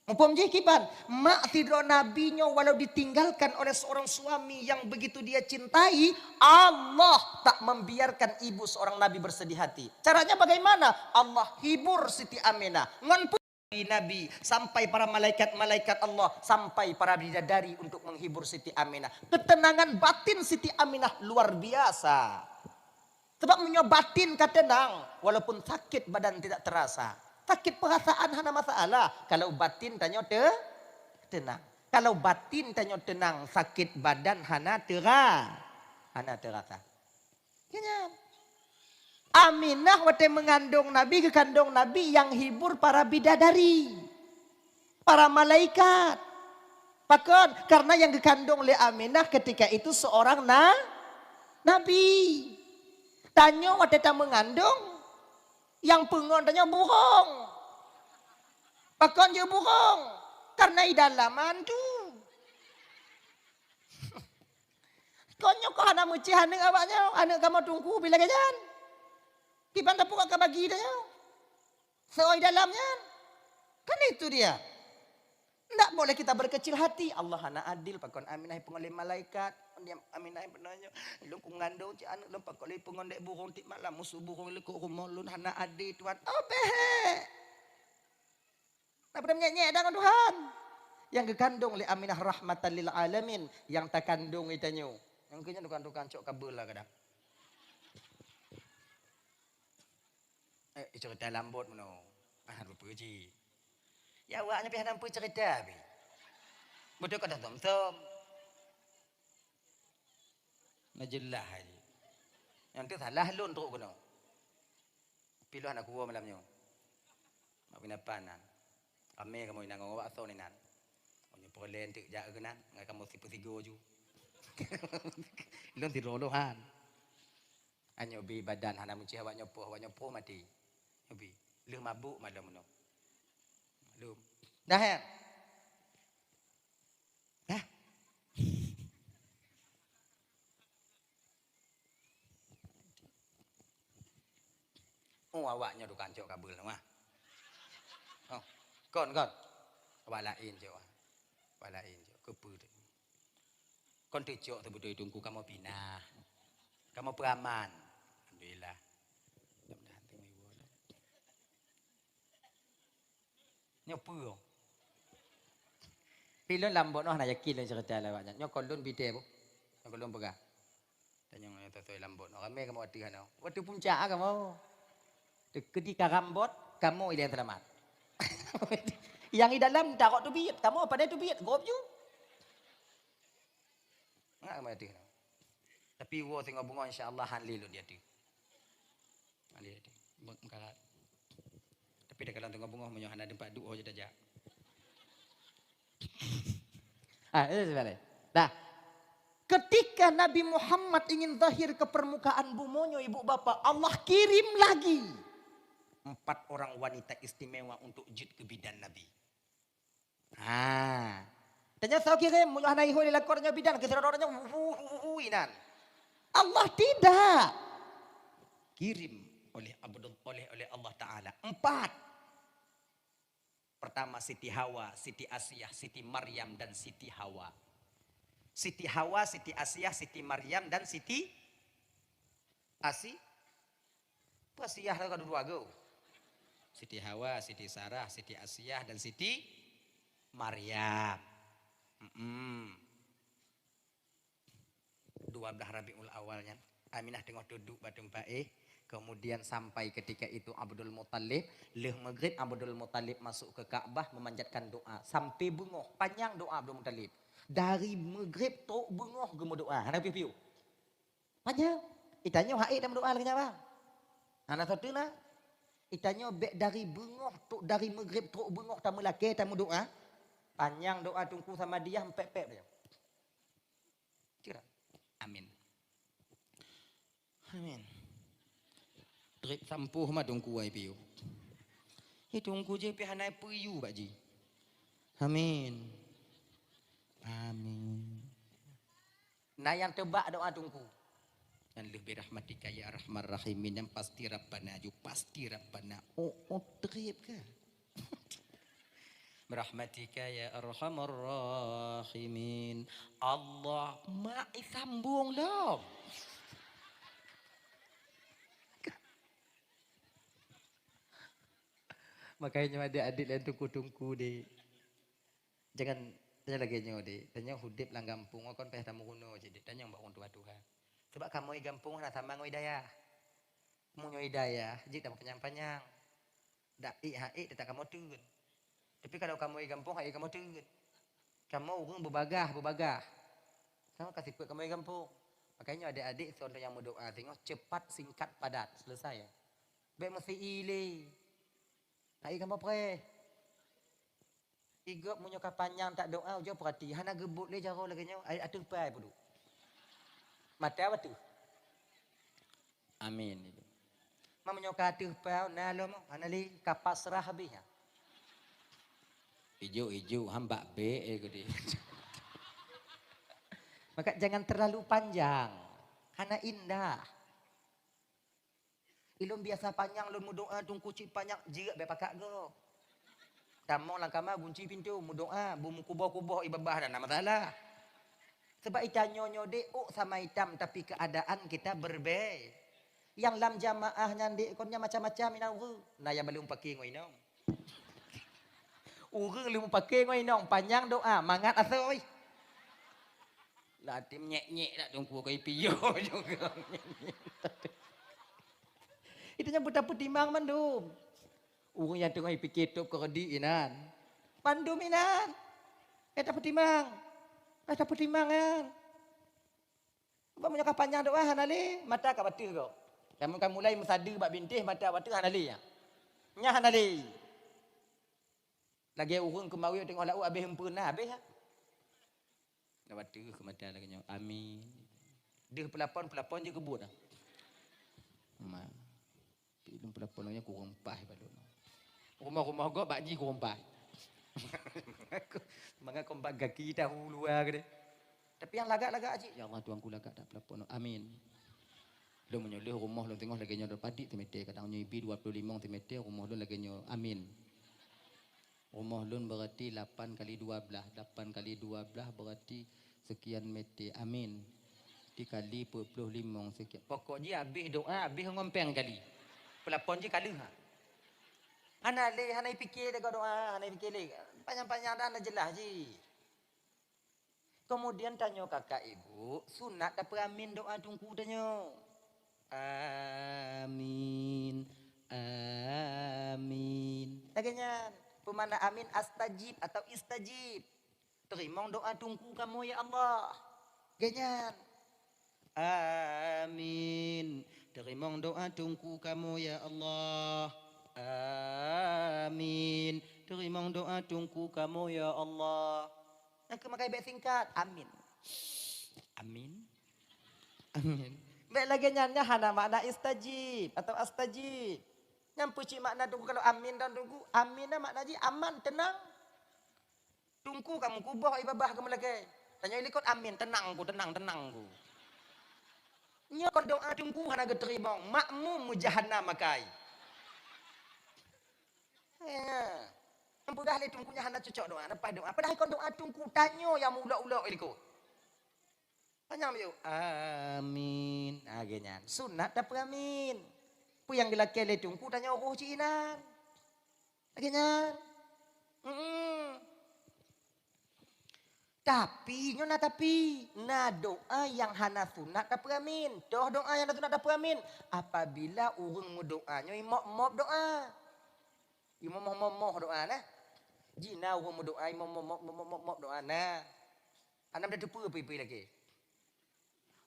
Mumpung je kiban, mak tidur nabinya walau ditinggalkan oleh seorang suami yang begitu dia cintai, Allah tak membiarkan ibu seorang nabi bersedih hati. Caranya bagaimana? Allah hibur Siti Aminah. Ngon Nabi sampai para malaikat-malaikat Allah, sampai para bidadari untuk menghibur Siti Aminah. Ketenangan batin Siti Aminah luar biasa. Sebab menyobatin ketenang walaupun sakit badan tidak terasa. Sakit perasaan hana masalah. Kalau batin tanya tenang. Kalau batin tanya tenang, sakit badan hana terasa. Kena. Aminah waktu mengandung Nabi, kekandung Nabi yang hibur para bidadari. Para malaikat. Pakon, karena yang dikandung oleh Aminah ketika itu seorang Nabi. Tanya waktu tak mengandung, yang pengon tanya bohong. Pakon je bohong. Karena di dalaman tu. Konyo kau anak muci anak awaknya. Anak kamu tunggu bila kajian. Kiban tak pun akan bagi dia. Seoi dalamnya. Kan itu dia. Tak boleh kita berkecil hati. Allah anak adil. Pakon Aminah pengoleh malaikat. Dia Aminah penanya. Lu kungandung cik anak lempak oleh pengondek burung tik malam. Musuh burung lekuk rumah lu anak adil tuan. Oh behek. Tak pernah nyek-nyek dengan Tuhan. Yang kekandung oleh Aminah rahmatan lil alamin. Yang tak kandung itanya. Yang kena tukang-tukang cok kabel lah kadang. Cerita lambut mana? Lupa je. Ya awaknya pihak nampu cerita be. Betul kata tom-tom. Najelah aja. Yang tu salah lun teruk kena. Pilu anak kuah malamnya. Mak pinapanan. Kami kamu inang ngawak asal ni nan. Onyo polen tik jak kenan, ngai kamu sipu-sigo ju. Lun tirolohan. Anyo bi badan hana munci awak nyopo mati. Bi, lu mabuk malam no. Belum. Dah ya? Dah. Oh awaknya tu kancok kabel mah. Oh, kon. Awak lain je. Awak lain je. Kepu tu. Kon tecok tu betul tunggu kamu pindah. Kamu beraman. Alhamdulillah. Mudah-mudahan tengok ibu. Nyopo. Pilon lambot noh nak yakin lah cerita lah awaknya. Nyo kolon bide bu. Nyo kolon pegah. Tanya nyo totoy lambot noh. Kami kamu waktu ano. Waktu puncak kamu. Ketika rambut kamu yang selamat. Yang di dalam takut tu biat. Kamu apa dia tu biat? Gop ju. Enggak kamu hati. Tapi wo tengok bunga insya-Allah hanli lu dia tu. Hanli dia. Mengkarat. Tapi dah kalau tengok bunga menyo hana tempat duk je dah. Itu sebenarnya. Nah, ketika Nabi Muhammad ingin zahir ke permukaan bumonyo ibu bapak, Allah kirim lagi 4 orang wanita istimewa untuk jid ke bidan Nabi. Tanya saya kirim munyo hana ihoi lakornya bidan ke orangnya inan. Allah tidak. Kirim oleh Allah Ta'ala. 4. Pertama Siti Hawa, Siti Asiyah, Siti Maryam, dan Siti Hawa. Siti Hawa, Siti Asiyah, Siti Maryam, dan Siti Asiyah kalau dua go. Siti Hawa, Siti Sarah, Siti Asiyah, dan Siti Maryam. 12 Rabiul Awalnya. Aminah tengok duduk badung baik. Kemudian sampai ketika itu Abdul Muttalib, leh maghrib Abdul Muttalib masuk ke Ka'bah memanjatkan doa sampai bengok, panjang doa Abdul Muttalib. Dari maghrib tok bengok gemu doa. Hana piu-piu. Panjang. Itanya haid dalam doa lagi apa? Hana satu lah. Itanya dari bengok tok dari maghrib tok bengok tamu laki tamu doa. Panjang doa tungku sama dia pep-pep dia. Kira. Amin. Amin. Drip sampuh mah dongku ai piu. Dongku je pi hanai puyu Pak Ji. Amin. Amin. Nah yang tebak doa dongku. Yang lebih rahmatika ya arhamar rahimin, yang pasti Rabbana ju pasti Rabbana. Oh drip ke? Rahmatika ya arhamar rahimin. Allah ma'i sambung dong. Makanya adik-adik dan tungku-tungku deh. Jangan tanya lagi nyo deh. Tanya hudip lang gampung. Kon peh tamu kuno jadi. Tanya mbak tua Tuhan. Sebab kamu i gampung na sama ngoy daya. Kamu ngoy daya. Jadi tamu panjang-panjang. Dai hai tetap kamu turun. Tapi kalau kamu i gampung hai kamu turun. Kamu urung berbagah. Kamu kasih kuat kamu i gampung. Makanya adik-adik contoh yang mau doa tengok cepat, singkat, padat, selesai. Baik mesti ile. Hai kamu pre. Igop munyo panjang tak doa ujo perhati. Hana gebut le jaro lagi nyo. Ai atuh pai pudu. Mata apa tu? Amin. Mamunyo ka atuh pai nalo mo anali kapasrah habis ya. Ijo hamba be gede. Maka jangan terlalu panjang. Hana indah. Ilum biasa panjang lun doa tungku cip panjang jirat be pakak go. Tamong lang kama bunci pintu mu doa bu kuboh-kuboh ibabah dan nama salah. Sebab itanyo nyode sama hitam tapi keadaan kita berbeda. Yang lam jamaah nyandi konnya macam-macam inau. Naya belum pakai ngoinong. Urang belum pakai ngoinong panjang doa mangat asoy. Lah tim nyek-nyek nak tungku kai piyo juga. Itu yang buta timang mandum. Urang yang tengah pikir tu kerdi inan. Mandum inan. Eta petimang. Eta petimangan. Apa menyaka panjang doa hanali mata ka batu kau. Kamu mulai mesadu bab bintih mata batu hanali ya. Nya hanali. Lagi urang kemawi tengok lau habis hempuna habis ya. Dah batu ke mata lagi nyo. Amin. Dia pelapon je kebut dah. Pilih pelaponnya kurang pah balon. Rumah-rumah gua bakji kurang pah. Manga kompak gaki dahulu ke. Tapi yang lagak-lagak aja. Ya Allah tuanku lagak tak pelapon. Amin. Lu menyoleh rumah lu tengok lagi nyo padik temete kadang nyo ibi 25 temete rumah lu lagi nyo amin. Rumah lu berarti 8 kali 12. 8 kali 12 berarti sekian meter. Amin. Dikali 25 sekian. Pokoknya habis doa habis ngompeng kali. Pelapon je kalah. Hana fikir dekat doa, hana fikir le. Panjang-panjang dah hana jelas je. Kemudian tanya kakak ibu, sunat apa amin doa tungku tanya. Amin. Amin. Laganya pemana amin astajib atau istajib. Terima doa tungku kamu ya Allah. Ganyan. Amin. Terima doa tungku kamu ya Allah. Amin. Terima doa tungku kamu ya Allah. Yang kemakai baik singkat. Amin. Amin. Amin. Baik lagi nyanyi hana makna istajib atau astajib. Yang puci makna tungku kalau amin dan tungku. Amin makna ji aman, tenang. Tungku kamu kubah ibabah kamu lagi. Tanya ilikot amin, tenang ku. Nya kon doa tungku hana geterima makmum mujahannam makai. Ya. Ampun le tungkunya hana cocok doa apa doa. Padahal kon doa tungku tanyo yang mula-ula iliko. Tanya yo. Amin. Agenyan. Sunat dapat amin. Pu yang gelak le tungku tanya oh cinan. Agenyan. Tapi nyona tapi na doa yang hana sunat dapat amin. Doa doa yang hana sunat dapat amin. Apabila urang doanya mok doa. Mok doa nah. Jina urang doa mok doa nah. Anam dah depu apa lagi.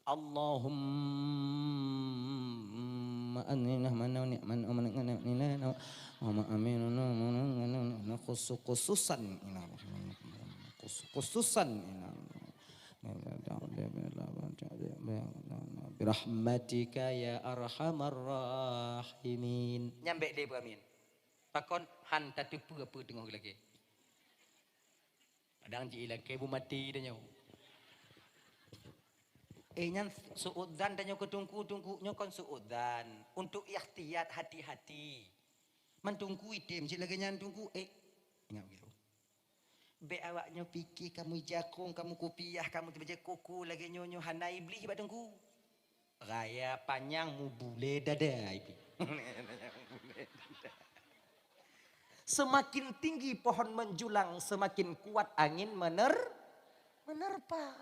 Allahumma anina mana ni'man wa amin khususan birahmatika ya arhamar rahimin. Nyampe dia amin. Pakon hanta tepu apa tengok lagi. Adang ji lagi bu mati dah nyaw. Nyan suudan dah nyaw ketungku nyaw kon suudan untuk ikhtiyat hati-hati. Mentungku item ji lagi nyan tungku ingat gitu. Be awaknya fikir kamu jakung, kamu kopiah, kamu terbaca kuku lagi nyonyo hanai beli batengku. Raya panjang mu bule dada ipi. Semakin tinggi pohon menjulang, semakin kuat angin menerpa.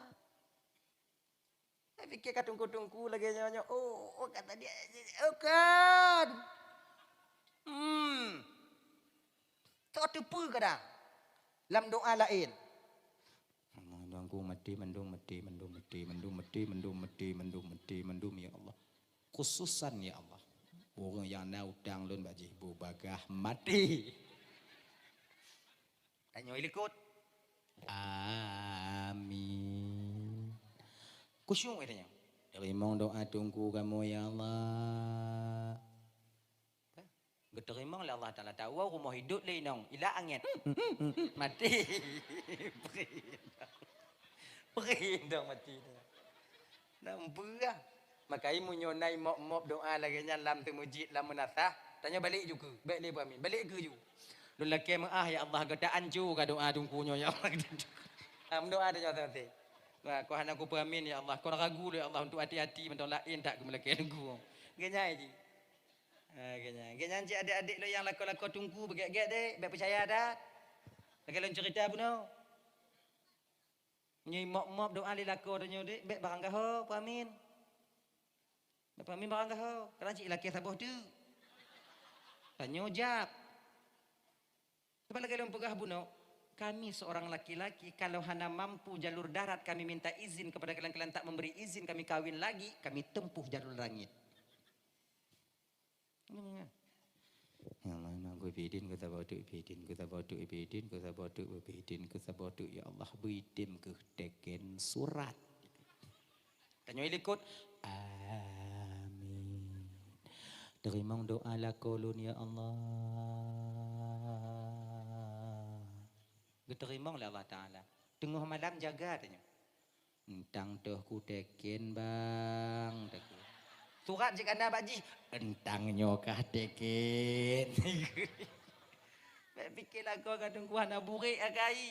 Saya fikir katungku-tungku lagi nyonyo. Oh kata dia, oh kan. Tak tepu kadang. Dalam doa lain. Mendungku mati ya Allah. Khususan ya Allah. Orang yang naudang lun bajih bu bagah mati. Tanya ilikut. Amin. Kusyuk katanya. Terima doa tunggu kamu ya Allah. Geterima oleh Allah Ta'ala tahu rumah hidup le nong ila angin mati perih dong mati nampak makai munyonai mok doa lagi nya lam temujid lam menasah tanya balik juga balik amin balik ke ju lu laki ya Allah gedaan ju ka doa tungkunya ya Allah doa dah nyata nanti nah kau hana ku amin ya Allah kau ragu ya Allah untuk hati-hati mentol lain tak ke melaki aku genyai ji. Ganyan je adik-adik lo yang lako-lako tunggu begak-gak dek, biar percaya dah. Kalau cerita pun no. Nyai mop doa li lako donyo dek, biar barang gaho, pamin. Pamin barang gaho, kalau cik laki sabuh tu. Tanyo jap. Sebab lagi dalam pegah pun no, kami seorang laki-laki kalau hana mampu jalur darat kami minta izin kepada kalian tak memberi izin kami kawin lagi, kami tempuh jalur langit. Yang mana gue bidin kita bodoh ya Allah bidim ke teken surat. Tanya ilikut amin. Terima doa la kolon ya Allah. Diterima oleh Allah Ta'ala. Tengah malam jaga tanya. Entang tuh ku teken bang. Surat jika anda baji, entang nyokah teken. Fikirlah kau kadang kuah nak burik agai.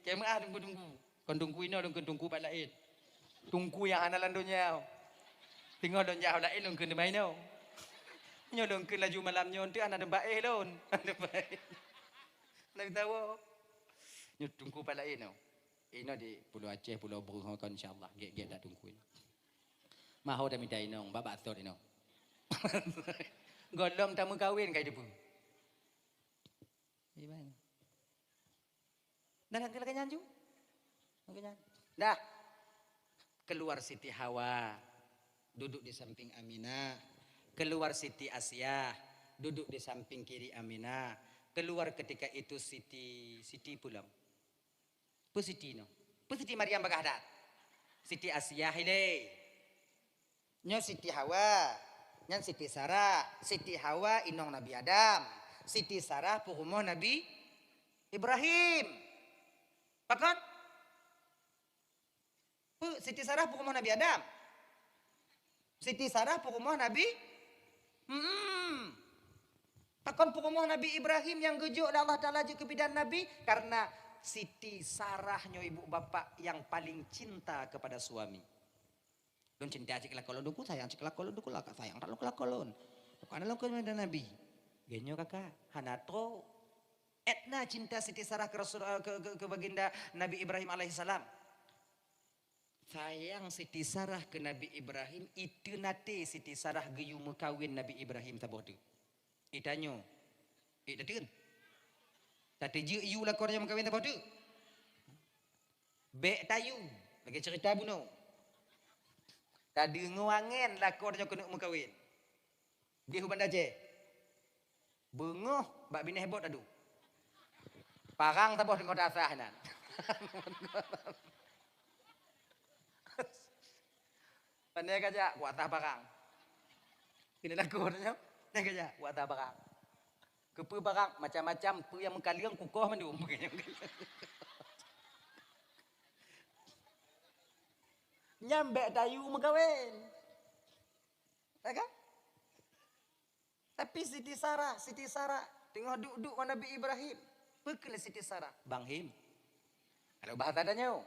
Kemah tunggu. Kau tunggu ini orang tunggu pada lain. Tunggu yang analan dunia. Tinggal don jauh lain orang kena main no. Nyo don kena laju malam nyo tu anak baik don. Anak baik. Nak tahu? Nyo tunggu pada lain no. Ini di Pulau Aceh, Pulau Berhong kan insyaAllah. Get dah tungguin. Mahu dah minta inong, babak atur inong. Golong tamu kawin kayak debu. Gimana? Dah nak kenyan ju? Dah. Keluar Siti Hawa, duduk di samping Aminah. Keluar Siti Asia, duduk di samping kiri Aminah. Keluar ketika itu Siti pulang. Siti no. Siti Maryam Baghdad. Siti Asia hile. Nyo Siti Hawa. Nyan Siti Sarah. Siti Hawa inong Nabi Adam. Siti Sarah puhumoh Nabi Ibrahim. Pakat? Siti Sarah pun rumah Nabi Adam. Siti Sarah pun rumah Nabi. Takkan pun rumah Nabi Ibrahim yang gejuk Allah Ta'ala je ke bidan Nabi. Karena Siti Sarahnya ibu bapak yang paling cinta kepada suami. Don cinta cik lakolon duku sayang cik lakolon duku laka sayang kalau lakolon. Bukan lakolon ada Nabi. Genyo kakak hanato etna cinta Siti Sarah ke Rasul ke baginda Nabi Ibrahim alaihissalam. Sayang Siti Sarah ke Nabi Ibrahim itu nate Siti Sarah geyu mekawin Nabi Ibrahim taboh tu. Itanyo. Datin. Tadi je iu lakor yang mekawin taboh tu. Bek tayu bagi cerita buno. Tadi nguangen lakornya kena mekawin. Dia huban daje. Bengoh bak bini hebot adu. Parang taboh dengan dasah nan. Pandai kaja buat tah parang. Kena lakornya, pandai kaja buat tah parang. Kepu parang macam-macam pu yang mengkaliang kukoh mandu. Nyambek tayu megawin. Kan? Tapi Siti Sarah tengah duduk dengan Nabi Ibrahim. Bekele Siti Sarah, Bang Him. Kalau bahasa adanya.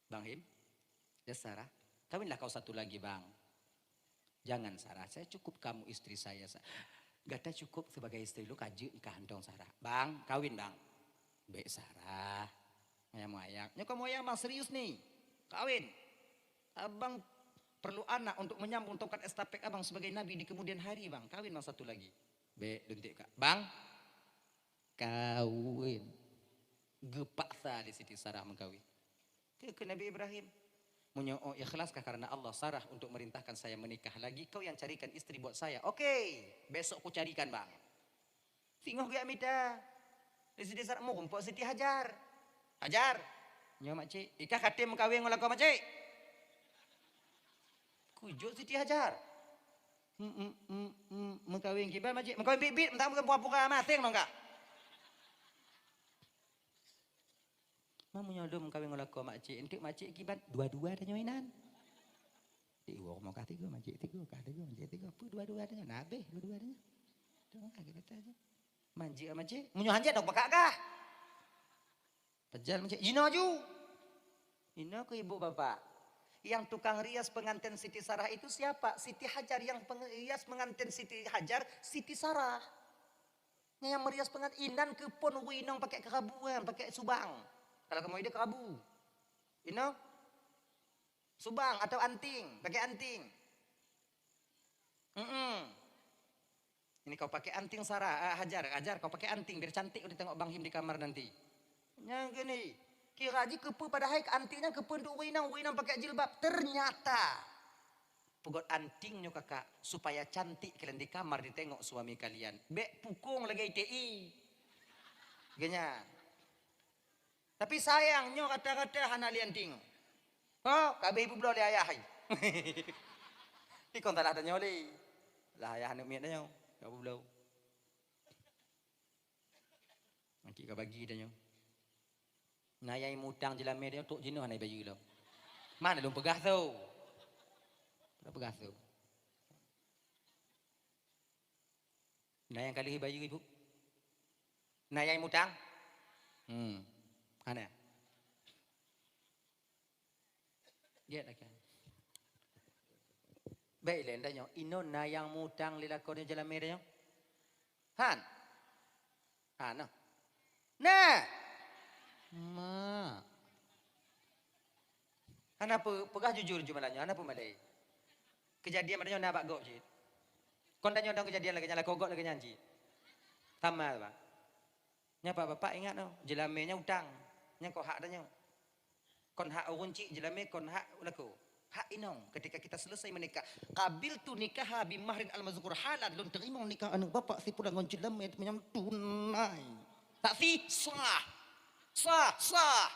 Bang Him, ya Sarah, kawinlah kau satu lagi bang. Jangan Sarah, saya cukup kamu istri saya. Gata cukup sebagai istri lu kaji kantong Sarah. Bang, kawin bang. Baik Sarah, ayam-ayam. Nyokap moyang bang serius nih. Kawin. Abang perlu anak untuk menyambung tongkat estafet abang sebagai nabi di kemudian hari bang. Kawin bang satu lagi. Be, duntik kak. Bang. Kawin. Gepaksa di Siti Sarah mengkawin. Ke Nabi Ibrahim. Menyo'o ikhlaskah karena Allah Sarah untuk merintahkan saya menikah lagi. Kau yang carikan istri buat saya. Oke. Besok ku carikan bang. Singoh gak mita. Di Siti Sarah mau kumpul Siti Hajar. Hajar. Nyo makcik, ika katim kawin ngolah kau makcik. Kujuk Siti Hajar. Mengkawin kibar makcik. Mengkawin bibit, mentang bukan pura-pura mating dong kak. Mamu nyodom mengkawin ngolah kau makcik. Untuk makcik kibar dua-dua ada nyoinan. Di uang mau kati gue makcik tiga, kati gue makcik tiga. Pu dua-dua ada nabe, dua-dua ada. Tengok lagi kata aja. Manjik makcik. Munyo hanjat dong pakak kah? Pejal macam Ino ju. Ino ke ibu bapak. Yang tukang rias pengantin Siti Sarah itu siapa? Siti Hajar. Yang rias pengantin Siti Hajar, Siti Sarah. Yang merias pengantin Inan ke pon winong pakai kerabuan, pakai subang. Kalau kamu ide kerabu. Ino subang atau anting, pakai anting. Ini kau pakai anting Sarah, Hajar kau pakai anting biar cantik udah tengok Bang Him di kamar nanti. Yang gini, kira aja kepu pada hai antingnya kepu untuk winang pakai jilbab. Ternyata pugot antingnya kakak supaya cantik kalian di kamar ditengok suami kalian. Bek pukung lagi ITI. Genya. Tapi sayangnya kata-kata hana lianting. Oh, kabe ibu belum ayah hai. Ini kon talah tanya oleh. Lah ayah anak miat tanya. Kabu belum. Nanti kau bagi tanya. Nayai mutang jelam media tok jenuh nai bayu lo. Mana lu pegah tu? Pegah tu. Nayai kali bayu ibu. Nayai mutang. Ana. Dia dah kan. Baik lendanya ino nayang mutang lila kornya jelam media. Han. Hana. Nah. Ma. Kenapa pegah jujur jumalannya? Kenapa malai? Kejadian macamnya nak bagok je. Kon tanya orang kejadian lagi nyala kogok lagi nyanyi. Tamal pak. Nyapa bapak ingat no, jelamenya utang. Nya kau hak tanya. Kon hak urunci jelame kon hak laku. Hak inong ketika kita selesai menikah. Kabil tu nikah bi mahrin al-mazkur halal lun terima nikah anak bapak si pulang ngon jelame menyam tunai. Tak si sah. Sah.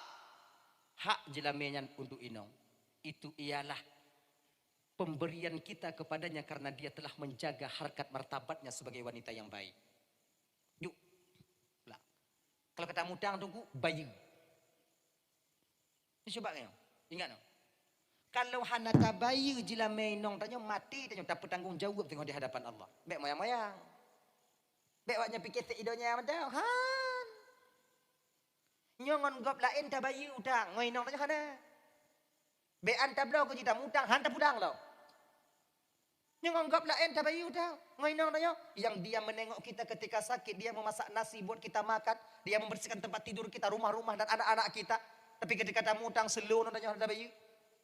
Hak jelamenyan untuk inong. Itu ialah pemberian kita kepadanya karena dia telah menjaga harkat martabatnya sebagai wanita yang baik. Yuk. Lah. Kalau kata mutang tunggu bayu. Ini coba ya. Ingat no? Kalau hana tabayu jila mainong tanya mati tanya tak bertanggung jawab tengok di hadapan Allah. Bek moyang-moyang. Bek waknya pikir idonya macam han. Nyongon gop lain tabayu utang mainong tanya hana. Bek anta blau ko jita mutang han tak pudang lo. Nyongon gop lain tabayu utang mainong tanya yang dia menengok kita ketika sakit, dia memasak nasi buat kita makan, dia membersihkan tempat tidur kita, rumah-rumah dan anak-anak kita. Tapi ketika tamu utang seluruh tanya tabayu.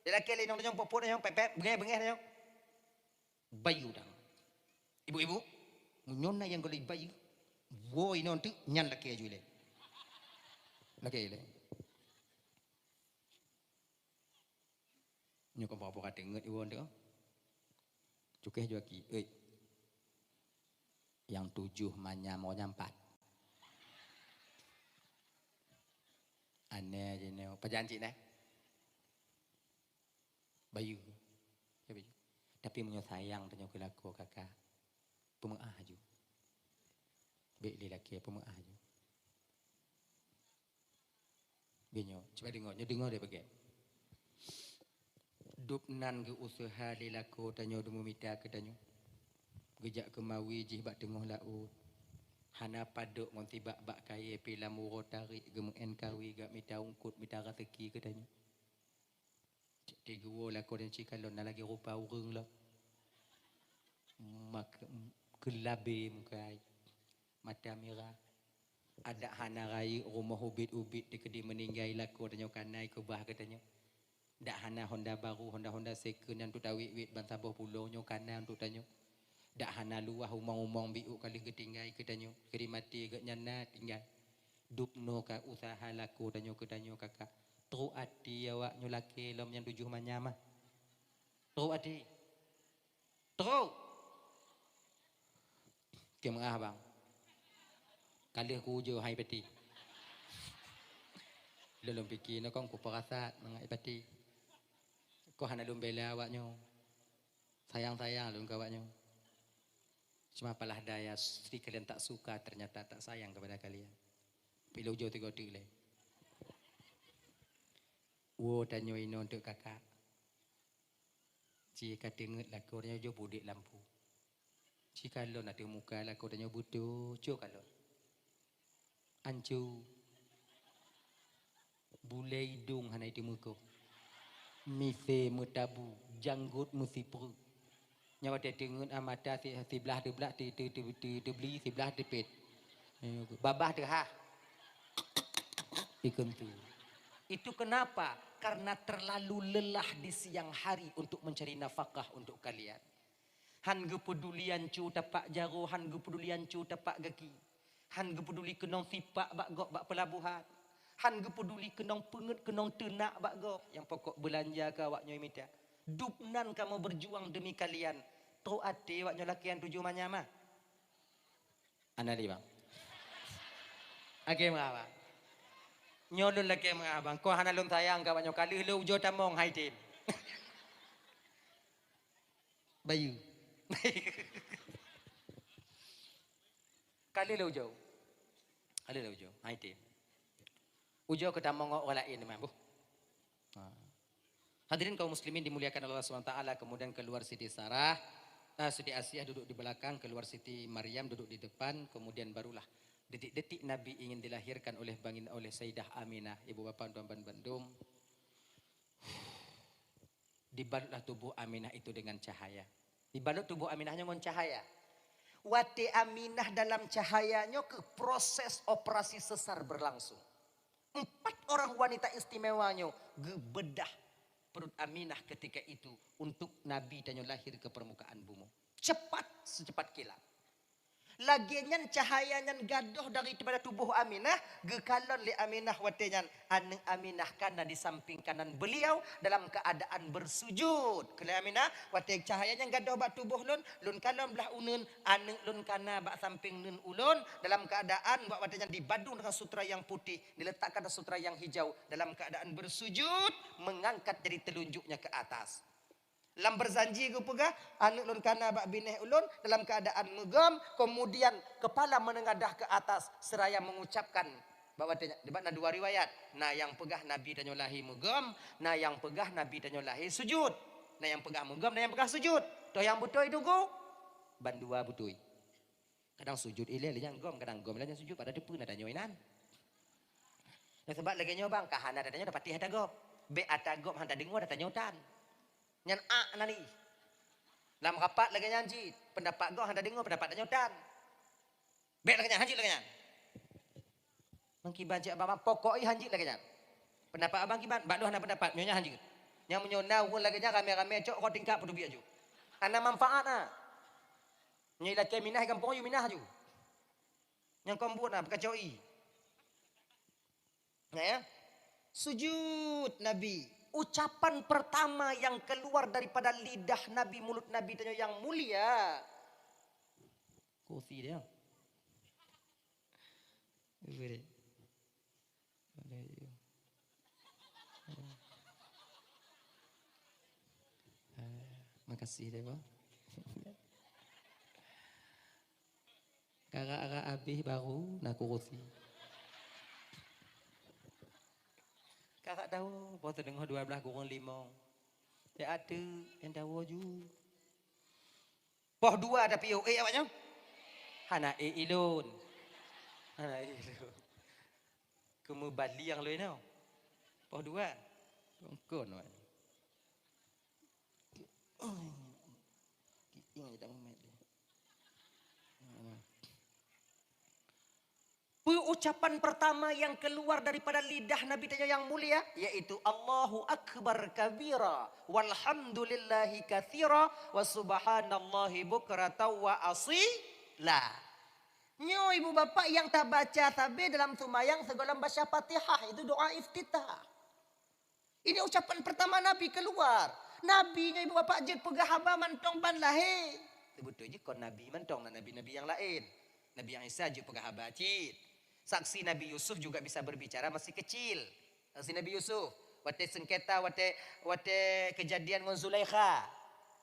Dia laki lain yang popot yang pepek bengeh-bengeh yang bayu dang. Ibu-ibu, nyonna yang golek bayu. Wo ino tu nyan laki aju le. Laki le. Nyo ko apa kata nget ibu tu. Cukeh juaki, yang 7 manya mau nyampat. Aneh je neo, pajanci nah. Bayu, ya bayu. Tapi menyo sayang tanya ke laku kakak, pemenah aju. Bek lelaki pemenah aju. Benyo, coba dengar dia bagai. Dupnan ke usaha lelaki tanya demu mita ke tanya. Gejak kemawi jih bak tengah laut. Hana paduk ngon tibak bak kaya pila muro tarik gemeng enkawi gak mita ungkut mita rateki ke tanya. Tiga lah kau dan cikalon nak lagi rupa urung lah. Mak kelabe muka mata merah. Ada hana rai rumah ubit-ubit di kedi meninggai lah kau dan kanai ke bah katanya. Dak hana Honda baru, Honda second yang tu tawik-wik bantah bawah pulau nyo kanai untuk tanya. Dak hana luah umang-umang biuk kali ketinggai katanya. Kedi mati gak nyana tinggal. Dupno ka usaha laku tanya katanya kakak. Teruk hati awak nyulaki lom yang 7 manyamah. Teruk hati. Teruk. Kemengah bang. Kali aku ujo hai peti. Lelom fikir nak kau perasat mengai peti. Kau hana lom bela awaknya. Sayang-sayang lom awaknya. Cuma apalah daya istri kalian tak suka ternyata tak sayang kepada kalian. Bila ujo tiga le. Wo tanyo ino untuk kakak. Jika dengar laku tanya jo budik lampu. Jika lo nak muka laku tanya butuh jo kalau. Ancu. Bule hidung hana itu muka. Mise mutabu, janggut musipru. Nyawa dia dengar amata sebelah beli sebelah depet. Babah tu ha. Ikut tu. Itu kenapa? Karena terlalu lelah di siang hari untuk mencari nafkah untuk kalian. Han gepedulian cu tapak jaro, han gepedulian cu tapak gaki. Han gepeduli kenong sipak bak gok bak pelabuhan. Han gepeduli kenong penget kenong tenak bak gok. Yang pokok belanja ke awak nyoy minta. Dupnan kamu berjuang demi kalian. Tau ade awak nyoy lakian 7 manyama. Anali bang. Age apa? Nyolun lagi mga abang, kau hana lom sayang kawan nyo kali lu ujo tamong hai tim. Bayu. Kali lu ujo. Hai tim. Ujo ke tamong orang lain memang bu. Hadirin kaum muslimin dimuliakan Allah SWT, kemudian keluar Siti Sarah, Siti Asiyah duduk di belakang, keluar Siti Maryam duduk di depan, kemudian barulah detik-detik Nabi ingin dilahirkan oleh Sayyidah Aminah, ibu bapa tuan Bandung. Dibalutlah tubuh Aminah itu dengan cahaya. Dibalut tubuh Aminahnya dengan cahaya. Wati Aminah dalam cahayanya ke proses operasi sesar berlangsung. 4 orang wanita istimewanya gebedah perut Aminah ketika itu untuk Nabi dan lahir ke permukaan bumi. Cepat secepat kilat. Lagian cahayanya gaduh daripada tubuh Aminah, gekalon li Aminah watenyan ane Aminah kana di samping kanan beliau dalam keadaan bersujud. Kele Aminah wate cahayanya gaduh bak tubuh lun kalon belah unun ane lun kana bak samping nun ulun dalam keadaan bak watenyan dibadung dengan sutra yang putih, diletakkan sutra yang hijau dalam keadaan bersujud mengangkat jari telunjuknya ke atas. Lam berzanji ke pegah anak lun kana bak bineh ulun dalam keadaan megam, kemudian kepala menengadah ke atas seraya mengucapkan Bawa debat na dua riwayat. Na yang pegah Nabi dan lahi mugam, na yang pegah Nabi dan lahi sujud. Na yang pegah mugam, na yang pegah sujud. Toh yang betul itu go. Ban dua betul. Kadang sujud ile yang gom, kadang gom yang sujud pada depan ada nyoinan. Yang sebab lagi nyobang kahana datanya dapat ada gom. B ada gom handa dengar ada nyotan. Nyan a nani. Lam rapat lagi nyanji, pendapat gom handa dengar pendapat ada nyotan. B lagi nyanji lagi nyan. Mengkiban cik abang pokoknya hanjit lagi nyan. Pendapat abang kiban, bak lu hana pendapat, nyonya hanjit. Yang menyona pun lagi nyan rame-rame cok kau tingkap pedubi aju. Ana manfaat ah. Nyai laki minah kampung you minah aju. Yang kombuat ah bekacoi. Ya. Sujud Nabi. Ucapan pertama yang keluar daripada lidah Nabi, mulut Nabi dan yang mulia. Kursi dia. Boleh. Makasih deh bang. Kakak habis baru nak kursi. Kakak tahu, waktu dengar 12 kurang 5. Dia ada yang tahu je. Poh 2 ada POA awaknya. Hana ilun. Hana ilun. Kamu bali yang lain tau. Poh 2. Kongkon awak. Kiting tak main dia. Ucapan pertama yang keluar daripada lidah Nabi yang mulia yaitu Allahu Akbar kabira walhamdulillahi katsira wa subhanallahi bukratan wa asila. Nyo ibu bapak yang tak baca tabe dalam sembahyang segala baca Fatihah itu doa iftitah. Ini ucapan pertama Nabi keluar. Nabi ibu bapak je pegah haba mantong ban lahir. Sebetulnya kon Nabi mantong nabi-nabi yang lain. Nabi yang Isa je pegah haba cit. Saksi Nabi Yusuf juga bisa berbicara masih kecil. Saksi Nabi Yusuf. Wate sengketa, wate kejadian dengan Zulaikha.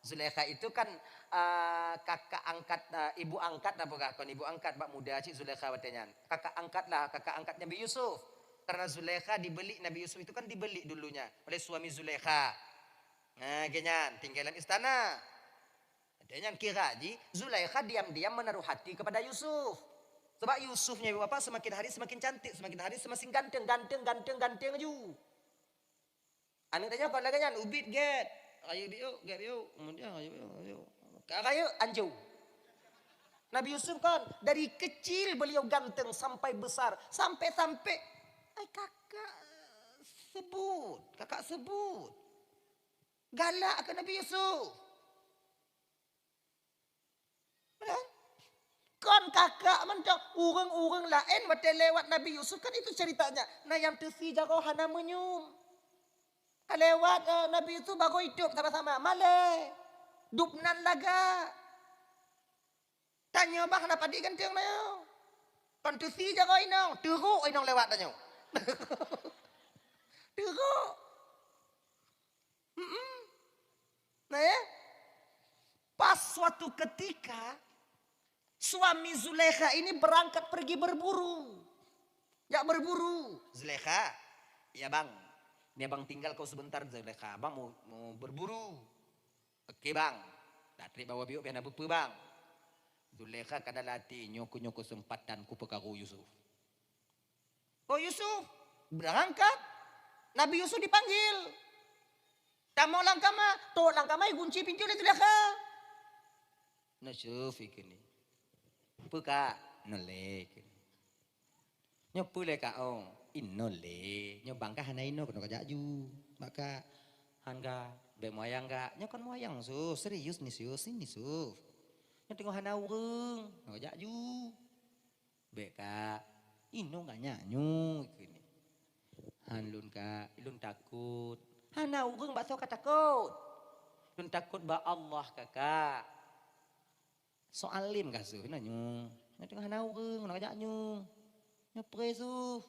Zulaikha itu kan kakak angkat, ibu angkat apa kon ibu angkat bak muda cik Zulaikha watenya. Kakak angkat Nabi Yusuf. Karena Zulaikha dibeli, Nabi Yusuf itu kan dibeli dulunya oleh suami Zulaikha. Nah, genyan tinggalan istana. Adanya kira ji Zulaikha diam-diam menaruh hati kepada Yusuf. Sebab Yusufnya ibu bapak semakin hari semakin cantik, semakin hari semakin ganteng aja. Anu tanya kau lagi kan ubit get. Ayo biu, kemudian ayo. Kayu anjau. Nabi Yusuf kan dari kecil beliau ganteng sampai besar, sampai kakak sebut. Galak ke Nabi Yusuf. Benar? Kon kakak mentang urang lain wate lewat Nabi Yusuf kan itu ceritanya. Nah yang tesi jago hana menyum. Lewat Nabi Yusuf bago hidup sama-sama. Male. Dupnan laga. Tanya bah kenapa di ganteng na yo. Kon tesi jago inong. Teruk inong lewat tanya. Teruk. Nah ya. Pas suatu ketika suami Zulaikha ini berangkat pergi berburu. Ya berburu. Zulaikha, ya bang. Ini abang tinggal kau sebentar Zulaikha. Abang mau berburu. Oke bang. Datri bawa biuk biar nabupu bang. Zulaikha kada lati nyoko sempatan ku pekaru Yusuf. Oh Yusuf berangkat. Nabi Yusuf dipanggil. Tak mau langkah mah. Tuh langkah mah kunci pintu oleh Zulaikha. Nasyuf ikini. Puka nolek. Nyo pule ka ong inole. Nyo bangka hana ino kono kajak ju. Maka hangga be moyang ga. Nyo kon moyang su serius ni su sini su. Nyo tengok hana urang no kajak ju. Be ka ino ga nyanyu ikini. Hanlun ka ilun takut. Hana urang bakso ka takut. Ilun takut ba Allah kakak. Soalim kasu nanyo. Nya tengah naureng nak ajak nyu. Nya presu.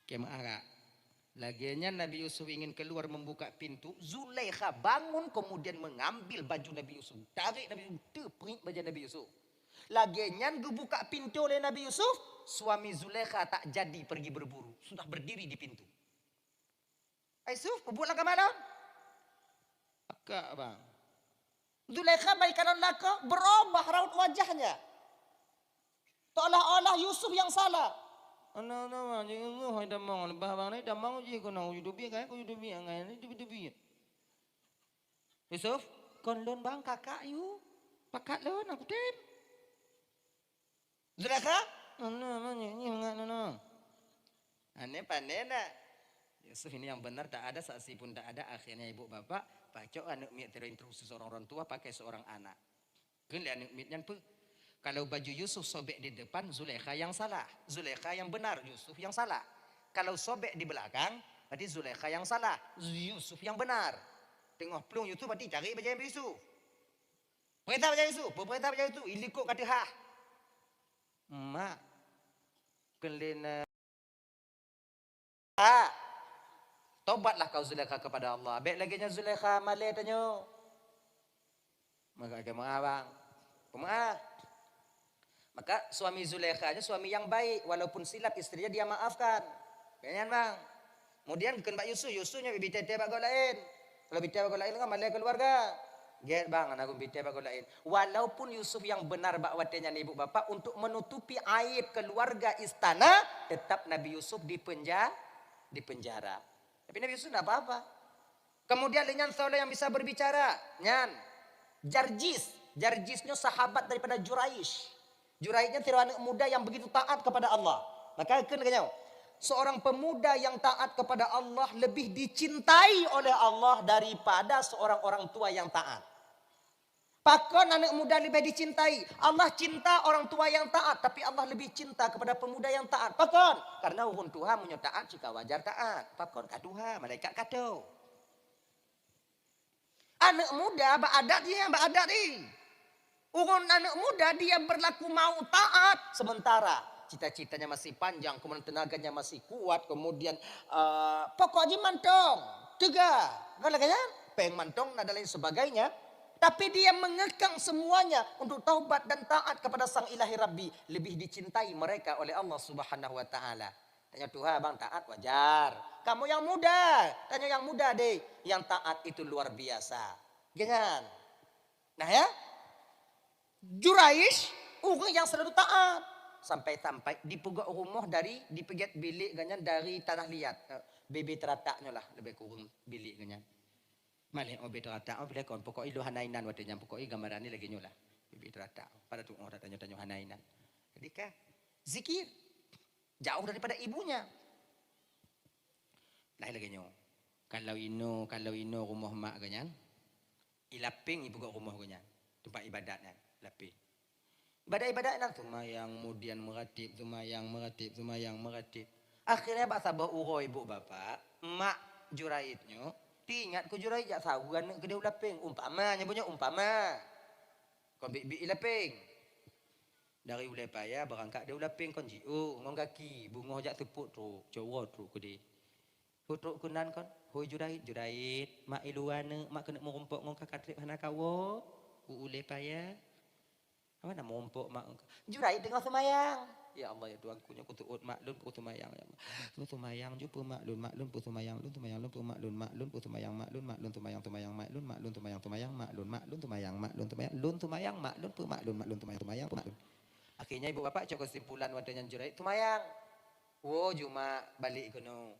Kemara. Laginya Nabi Yusuf ingin keluar membuka pintu, Zulaikha bangun kemudian mengambil baju Nabi Yusuf. Tarik Nabi Yusuf, teprik baju Nabi Yusuf. Lagian gue buka pintu oleh Nabi Yusuf, suami Zulaikha tak jadi pergi berburu, sudah berdiri di pintu. Yusuf, buat langkah mana? Agak bang. Zulaikha baik kanan laka berubah raut wajahnya. Seolah-olah Yusuf yang salah. Ano bang, jangan ngoh ada mang, lebah bang ni dah mang je kau nak hidupi kan, kau hidupi angai ni hidupi. Yusuf, Kon lon bang kakak you. pakat lon aku tem. Zulaikha? Ano ni enggak no. Aneh pandai nak. Yusuf ini yang benar, tak ada saksi pun tak ada. Akhirnya ibu bapak pacok anak mit terinterus seorang orang tua pakai seorang anak. Kan lihat anak mitnya pun. Kalau baju Yusuf sobek di depan, Zulaikha yang salah. Zulaikha yang benar, Yusuf yang salah. Kalau sobek di belakang, berarti Zulaikha yang salah. Yusuf yang benar. Tengok pelung Yusuf, berarti cari baju Yusuf. Perintah baju Yusuf, perintah baju Yusuf. Ilikut kata hah. Mak. Kelina. Tobatlah kau Zulaikha kepada Allah. Baik lagi nya Zulaikha malai tanya. Maka kamu abang. Pemaaf. Maka suami Zulaikha suami yang baik, walaupun silap istrinya dia maafkan. Kenyan bang. Kemudian bukan Pak Yusufnya bibit tete bago lain. Kalau bibit bago lain kan malai keluarga. Get bang, anak bibit bago lain. Walaupun Yusuf yang benar bakwatnya ibu bapak untuk menutupi aib keluarga istana, tetap Nabi Yusuf di penjara. Tapi Nabi Yusuf tidak apa-apa. Kemudian dengan soleh yang bisa berbicara, nyan Jarjisnya sahabat daripada Juraish. Juraidnya anak muda yang begitu taat kepada Allah. Maka kena seorang pemuda yang taat kepada Allah lebih dicintai oleh Allah daripada seorang orang tua yang taat. Pakon anak muda lebih dicintai. Allah cinta orang tua yang taat, tapi Allah lebih cinta kepada pemuda yang taat. Pakon, karena uhun Tuhan punya taat jika wajar taat. Pakon kaduha, malaikat kado. Anak muda beradat dia, beradat ni. Urun anak muda dia berlaku mau taat sementara cita-citanya masih panjang, kemudian tenaganya masih kuat, kemudian pokoknya mantong, tiga, kalau kaya peng mantong dan lain sebagainya. Tapi dia mengekang semuanya untuk taubat dan taat kepada Sang Ilahi Rabbi. Lebih dicintai mereka oleh Allah Subhanahu Wa Taala. Tanya Tuhan bang taat wajar. Kamu yang muda, tanya yang muda deh, yang taat itu luar biasa. Jangan. Nah ya. Juraish, orang yang selalu taat. Sampai-sampai dipegak rumah dari, dipegat bilik ganyan dari tanah liat. Bebe terataknya lah, lebih kurang bilik ganyan. Malih obe teratak, bila kon pokok ilu hanainan watanya, pokok gambaran ni lagi nyolah. Bebe teratak, pada tu orang tanya-tanya hanainan. Jadi kah, zikir. Jauh daripada ibunya. Lain lagi nyo. Kalau ino rumah mak ganyan, ilaping ibu rumah ganyan. Tempat ibadatnya. Lapis. Ibadat nak tumayang kemudian meratib. Akhirnya pak sabah uro ibu bapak, mak Juraidnya, ingat ku Juraid jak sawan ke dia laping. Umpama nyebutnya umpama. Kon bi laping. Dari ulai payah berangkat dia laping kon jiu ngong kaki, bunga jak tepuk tu, cowok tu ku di. Putruk kunan kon, hoi Juraid, mak iluana, mak kena merumpok ngong kakatrip hana kawo. Ulai payah. Apa nak merompok mak engkau? Juraid tengah semayang. Ya Allah ya Tuhan kunya kutuut maklun ku semayang ya Allah. Lu semayang jumpa maklun pu semayang lu semayang lu pu maklun pu semayang maklun semayang maklun semayang maklun. Akhirnya ibu bapak cok kesimpulan wadanya Juraid semayang. Wo cuma balik kono.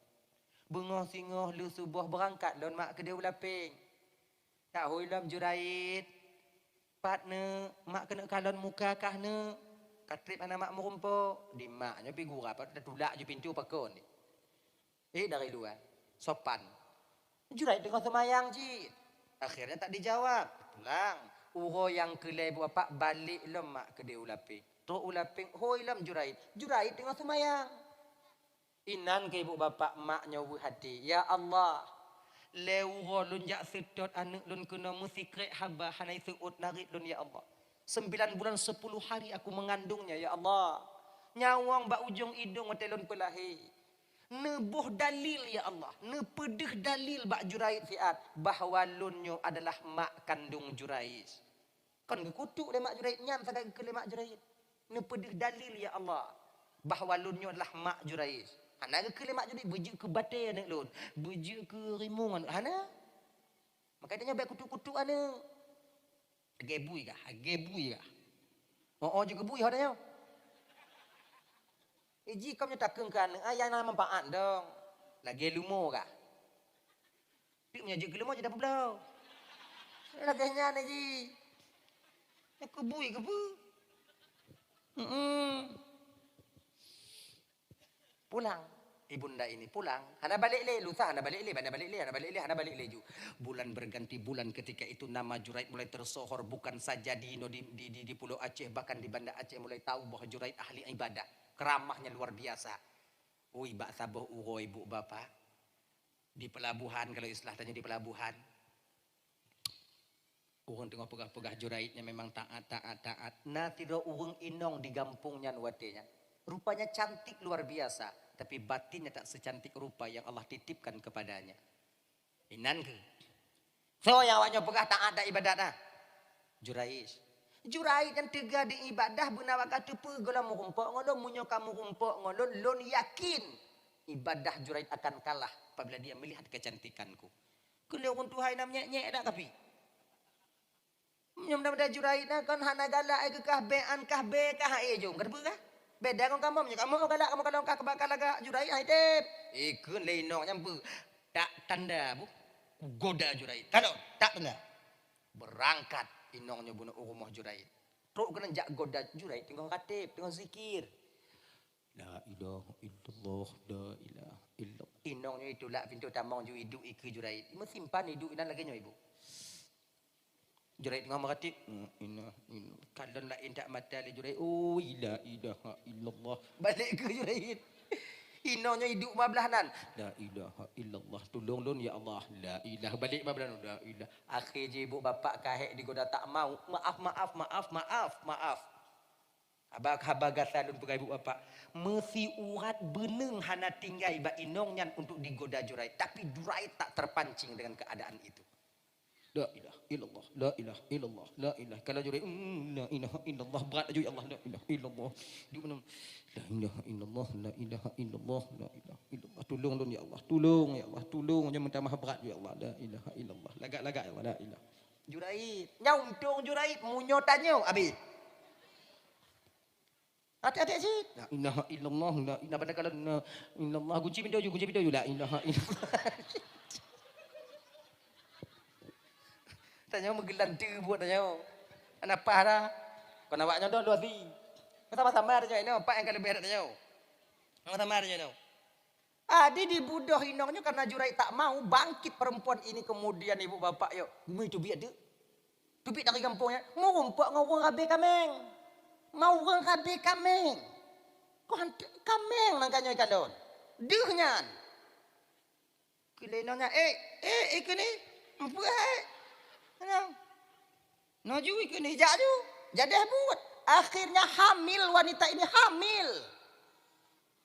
Bungoh singoh lu subuh berangkat lon mak ke dia ulaping. Tak hoilam Juraid. Patne mak kena kalon muka kah ne katrip anak mak merumpok di maknya pi gura apa tulak je pintu pakon dari luar sopan Juraid tengah semayang ji akhirnya tak dijawab pulang uho yang kelai bapak balik lemak ke dia ulaping tu ulaping hoi lam Juraid tengah semayang inan ke ibu bapak maknya hati ya Allah lewro lun jak sedot anak lun kena musikret haba hanai seut narik lun ya Allah 9 bulan 10 hari aku mengandungnya ya Allah nyawang bak ujung hidung mata lun pelahi nebuh dalil ya Allah nepedeh dalil bak Juraid fiat bahawa lunnya adalah mak kandung Juraid Kan kutuk le mak jurait nyam sagai ke le mak jurait. Ne pedih dalil ya Allah. Bahawa lunnya adalah mak jurait. Hana ke le mak jurait bejuk ke batai anak lun. Bejuk ke rimung anak. Hana. Makanya baik kutuk-kutuk anak. Gebui kah? Gebui kah? Oh juga bui hodanya. Iji kamu takkan kan ayah nama manfaat dong. Lagi lumo kah? Pik menyajuk ke lumo jadi apa belau? Laganya ni. Aku bui ke bu? Pulang. Ibunda ini pulang. Hana balik le. Lusa hana balik le. Hana balik le. Hana balik le. Hana balik le. Bulan berganti bulan ketika itu nama Jurait mulai tersohor. Bukan saja di Pulau Aceh. Bahkan di Banda Aceh mulai tahu bahwa Jurait ahli ibadah. Keramahnya luar biasa. Ui bak saboh uroi bu bapa. Di pelabuhan. Kalau istilah tanya di pelabuhan. Urang tengah pegah-pegah Juraitnya memang taat. Nah tidak urang inong di gampungnya nuwatenya. Rupanya cantik luar biasa. Tapi batinnya tak secantik rupa yang Allah titipkan kepadanya. Inan ke? So yang awaknya pegah tak ada ibadat nah. Jurait. Jurait yang tega di ibadah benawa kata pegolah murumpok ngolon munyo kamu rumpok ngolon lon yakin ibadah Jurait akan kalah apabila dia melihat kecantikanku. Kalau orang Tuhan namanya nyek dak tapi. Mudah-mudahan Jurait kan hana galak ke kah bean kah be kah jom kerbe kah? Beda kan kamu galak kamu kalau kah bakal agak Jurait ai tep. Ikun leinong nyampu. Tak tanda bu. Goda Jurait. Kalau tak tanda. Berangkat inongnya bunuh rumah Jurait. Teruk kena jak goda Jurait tengok katib, tengok zikir. La ilaha illallah, la ilaha illallah. Inongnya itu lah pintu tamang ju hidup iku Jurait. Ima simpan hidup inan lagi ibu. Jurait tengah meratip. Kalau lain tak mata le Jurait. Oh la ilaha illallah. Balik ke Jurait. Inongnya hidup mablahanan. La ilaha illallah. Tolong lon ya Allah. La ilaha. Balik mablahanan. La ilaha. Akhir je ibu bapak kahek digoda tak mau. Maaf. Habagasan untuk ibu bapak. Mesti urat beneng hana tinggal ba inongnya untuk digoda Jurait. Tapi Jurait tak terpancing dengan keadaan itu. La ilaha illallah, la ilaha illallah, la ilaha. Kalau Jurait la ilaha illallah berat aja ya Allah, la ilaha illallah. Di mana la ilaha illallah, la ilaha illallah, la ilaha illallah. Tolong don ya Allah, tolong ya Allah, tolong jangan minta maaf berat ya Allah, la ilaha illallah. Lagak-lagak ya Allah, la ilaha. Jurait, nyauntong Jurait munyo tanyo abi. Hati-hati sih. La ilaha illallah, la ilaha pada kalau la illallah kunci pintu la ilaha illallah. Tanya menggelanti buat tanya. Kenapa dah? Kau nak buatnya dua si. Kau sama-sama aja ini. Apa yang kau lebih tanya? Sama-sama aja ini. Adi dibudoh inongnya karena Jurait tak mau bangkit perempuan ini kemudian ibu bapak yuk. Mui tu biar tu. Tubik dari kampungnya. Ngumpuk ngawang kabe kameng. Mau orang kabe kameng. Kau hantar kameng nangkanya ikan daun. Dehnya. Kelenanya ikuni. Empuai. Naju ikut ni jaju. Jadi buat. Akhirnya hamil wanita ini hamil.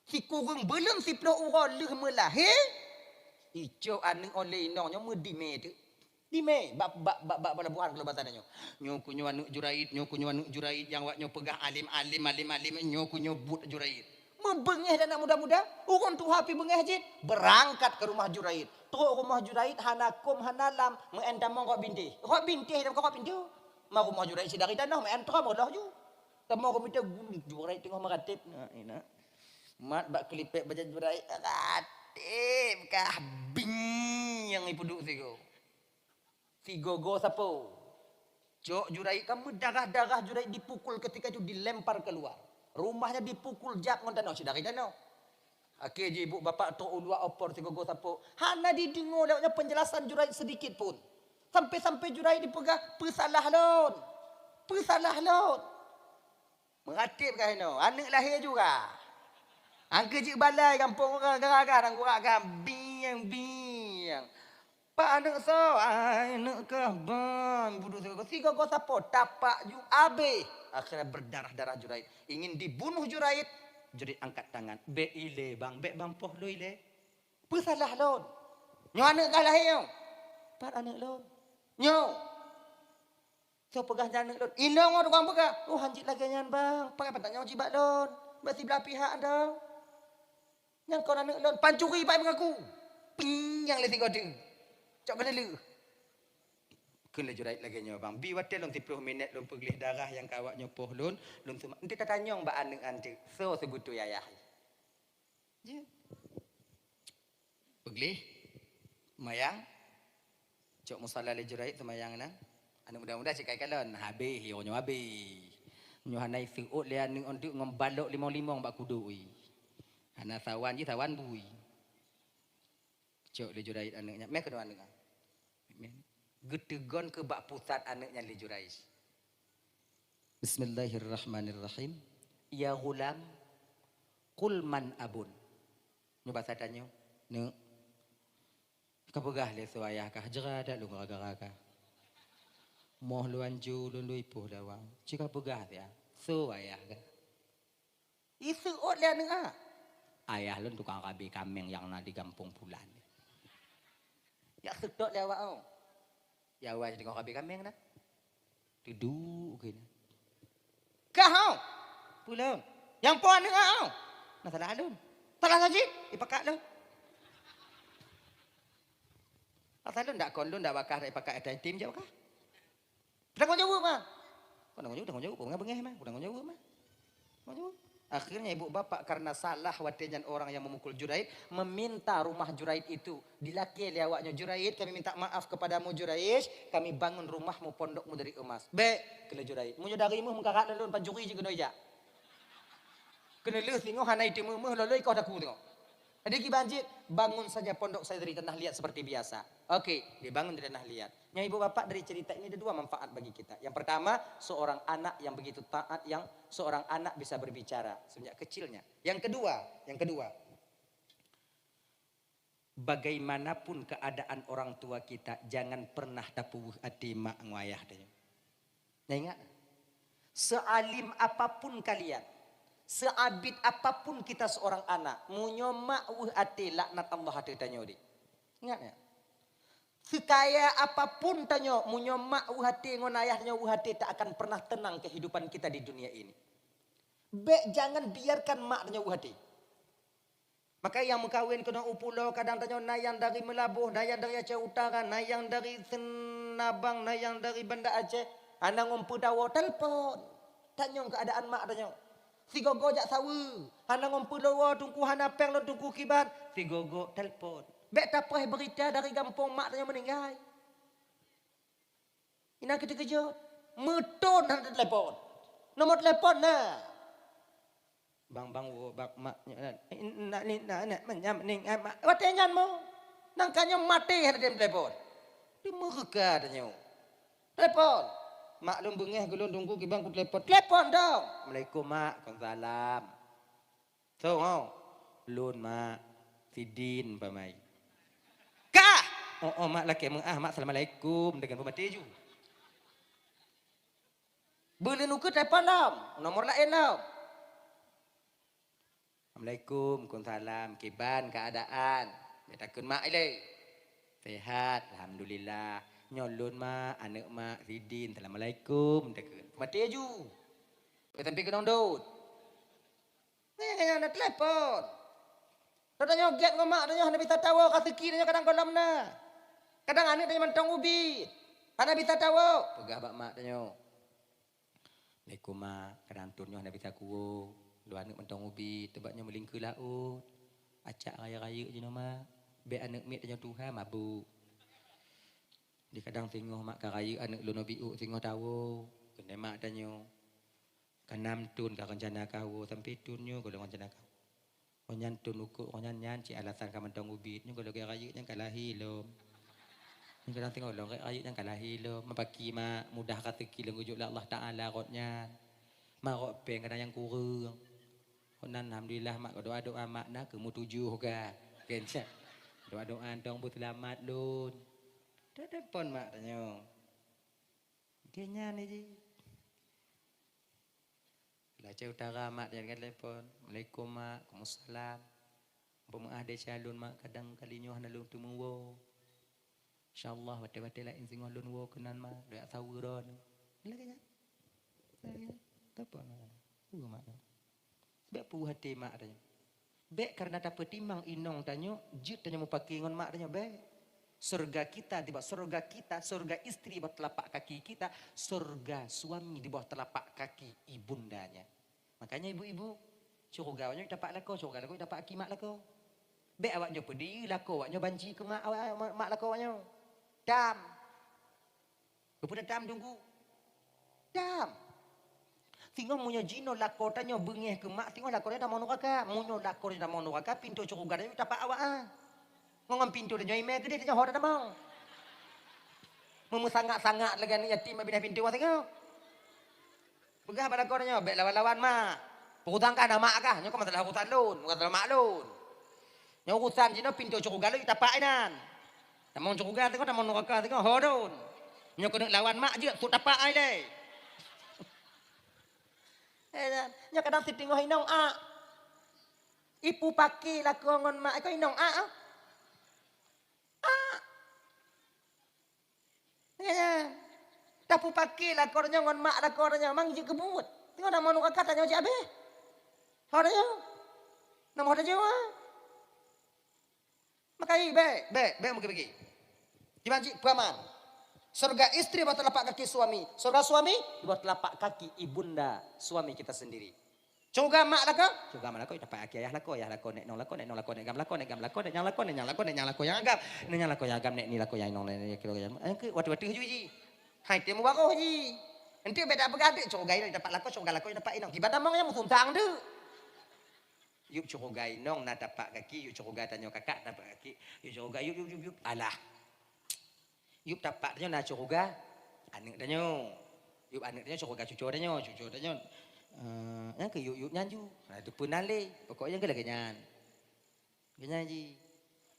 Si kurung belum si pro urol leh melahir. Ijo aning oleh inongnya medime tu. Dime bak pelabuhan kalau batannya. Nyo kunyo anu Jurait yang waknyo pegah alim nyo kunyo but Jurait. Membengeh dan anak muda-muda, urun tu hapi bengeh jid, berangkat ke rumah Jurait. Teruk rumah Jurait hanakum hanalam mengendam kok binti. Kok binti dan kok pintu. Mau rumah Jurait sedari tanah mengentra bodoh ju. Temu ko minta gulik Jurait tengah meratip. Nah, ina. Mat bak kelipet baca Jurait ratip kah bing yang ipu duk sigo. Sigogo sapo. Jok Jurait kamu darah-darah Jurait dipukul ketika itu dilempar keluar. Rumahnya dipukul jak ngontano sedari danau. Akhir je ibu bapak tu ulua opor sigogo sapo. Hana didengar lewatnya penjelasan Jurait sedikit pun. Sampai-sampai Jurait dipegah pesalah lon. Meratip kah no? Anak lahir juga. Angka je balai kampung orang garang biang. Pak anak so, anak kahban. Budu sigogo sapo tapak ju abe. Akhirnya berdarah-darah Jurait. Ingin dibunuh Jurait. Jurait angkat tangan. Be ile bang. Be bang poh lo ile. Pesalah lon. Nyo anak kalah yo. Pat anak lon. Nyo. So pegah jana lon. Inang orang pegah. Oh hanjit lagi nyan bang. Pakai pataknya jibat lon. Berarti belah pihak dah. Yang kau nak lon pancuri pai mengaku. Ping yang leti kau tu. Cak benda lu. Kena jurait lagi nyo bang. Bi watel lon 30 minit lon pergelih darah yang kawak nyopoh lon. Lon tu nanti tatanyong ba anu ante. So segutu yayah. Je. Pergelih. Mayang. Cok musalla le jurait semayang nang. Anu mudah-mudah cik kai kalon. Habis yo nyo habis. Nyo hanai seut le anu ondu ngombalok limong-limong bak kudu ui. Ana sawan je sawan bui. Cok le jurait anaknya. Mek kedua anak. Getegon ke bak pusat anaknya le jurait. Bismillahirrahmanirrahim. Ya gulam qul man abun. Nyo bahasa tanyo. Ne. Kapegah le suayah kah jerada lu raga-raga. Moh luan ju lu ipuh lawang. Cika pegah dia. Suayah kah. Isu ot le anak. Ayah lu tukang kabi kameng yang na di kampung Pulan. Ya sedot le awak au. Ya awak jadi kabi kameng dah. Duduk gini. Kau pulang. Yang puan dengan au. Nah salah alun. Salah saja. Ipakat lu. Asal lu ndak kon lu ndak bakar ipakat ada tim jauh kah? Tengok jauh mah. Kau tengok jauh, bengah mah. Tengok jauh mah. Tengok jauh. Akhirnya ibu bapak karena salah watejan orang yang memukul Jurait meminta rumah Jurait itu dilaki awaknya Jurait, kami minta maaf kepadamu Jurait, kami bangun rumahmu pondokmu dari emas. Kele Jurait, munyo darimu mengkarat lelun panjuri je kena ija. Kena leh tengok hanai timu loloi kau dah ku tengok. Ada ki banjir, bangun saja pondok saya dari tanah liat seperti biasa. Oke, dibangun dari tanah liat. Yang ibu bapak dari cerita ini ada dua manfaat bagi kita. Yang pertama, seorang anak yang begitu taat, yang seorang anak bisa berbicara sejak kecilnya. Yang kedua, bagaimanapun keadaan orang tua kita, jangan pernah tapuh hati mak nguyayah dia. Nah ingat, sealim apapun kalian, seabid apapun kita seorang anak, munyo mak ati laknat Allah hati tanyo di. Ingat ya? Sekaya apapun tanyo, munyo mak hati ngon ayahnya hati tak akan pernah tenang kehidupan kita di dunia ini. Jangan biarkan mak tanyo hati. Maka yang mengkawin kena upulo kadang tanyo nayang dari Melabuh, nayang dari Aceh Utara, nayang dari Senabang, nayang dari Banda Aceh, anang ngompu dawo telpon. Tanyo keadaan mak tanyo. Si gogo jak sawu. Hana ngompul lawa tungku hana peng lo tungku kibar. Si gogo telpon. Bek tapah berita dari kampung mak tanya meninggal. Ina kita kejut. Metun hana telpon. Nomor telpon nah. Bang wo bak maknya. Nak menyam mak. Watenyan mo. Nangkanya mati hana telpon. Dia mereka tanya. Telpon. Maklum bengeh gulung tunggu kibang ku telepon. Telepon dong. Assalamualaikum mak, waalaikumsalam. So, lun mak, sidin pamai. Kah? Oh mak laki mak assalamualaikum dengan pemati ju. Boleh nuku telepon dong. Nomor lain dong. Assalamualaikum, waalaikumsalam. Kiban keadaan. Ya takun mak ile. Sehat, alhamdulillah. Nyolun mak, anak mak, sidin, assalamualaikum. Mati aju. Tapi kena ndut. Ada telepon. Tanya get ngomak, tanya hana bisa tahu kasih kirinya kadang kolam na. Kadang anak tanya mentong ubi. Hana bisa tahu. Pegah bak mak tanya. Assalamualaikum mak, kadang turnya hana bisa kuo. Lu anak mentong ubi, tebaknya melingkir laut. Acak raya-raya je nama. Be anak mit tanya Tuhan mabuk. Di kadang tengok mak karaya anak lu nabi tengok tahu kena mak tanyo kanam tun ka rencana kau sampai tunyo kalau rencana kau onyan tun ukur onyan nyan ci alasan ka mentong ubit nyo kalau karaya yang kalahi lo ni kadang tengok lo karaya yang kalahi lo mapaki mak mudah kata kileng ujuk Allah taala rotnya mak rot peng kadang yang kurang onan alhamdulillah mak doa mak nak ke mu 7 ka kenca doa dong buat selamat lun. Telepon mak tanya. Kenya ni je. Aceh Utara mak dia telepon. Assalamualaikum mak, waalaikumsalam. Pemah ada calon mak kadang kalinya hana lung tumuwo. Insyaallah wate-wate lain sing lun wo kenan mak doa sawuron. Lagi nya. Apa? Mak. Be pu hati mak tanya. Be karena dapat timang inong tanya, jut tanya mau pakai ngon mak tanya be. Surga kita di bawah surga kita, surga istri di bawah telapak kaki kita, surga suami di bawah telapak kaki ibundanya. Makanya ibu-ibu, surganya dapat lako, surga lako dapat aki mak lako. Be awaknya pedih lako, awaknya banci ke mak mak lako awaknya. Dam. Kepada dam tunggu. Dam. Tengok punya jino lako tanya bengih ke mak, tengok lako dia dah mau neraka. Munyo lako dia dah mau neraka, pintu surga dia dapat awak ah. Ngomong pintu dia email ke dia hoda damang. Sangat-sangat lagi ni yatim bina pintu wa tengok. Pegah pada kau nya bek lawan-lawan mak. Perhutang kan mak kah? Nya kau masalah hutan lun, masalah mak lun. Nya urusan jino pintu surga lu tapak inan. Damang surga tengok damang neraka tengok hodon. Nya kau nak lawan mak je tu tapak ai deh. Nya kadang si tengok hinong a. Ipu paki lah kau ngon mak kau hinong a. Ya, tapu pakai lah kornya ngon mak lah kornya mang je kebut. Tengok nama nuk katanya je abe. Hornya. Nama hoda Jawa. Makai be mungkin pergi. Gimana sih paman? Surga istri buat telapak kaki suami, surga suami buat telapak kaki ibunda suami kita sendiri. Coba mak lah kau, coba mak lah kau dapat aki ayah lah kau nek nong lah kau nek gam lah kau nek nyang lah kau yang agam yang agam nek ni lah kau yang nong nek kilo yang. Waktu ji. Hai temu bako ji. Nanti beda begadik coba gai dapat lah kau coba lah kau dapat inong. Gimana mangnya musuh tang tu. Yuk coba gai nong nak dapat kaki, yuk coba gai tanya kakak dapat kaki, yuk coba gai yuk alah. Yuk dapat tanya nak coba anak tanya. Yuk anak tanya coba gai cucu tanya. Yang ke yuk nyanju. Nah tu pun nale. Pokoknya ke lagi nyan. Nyanyi.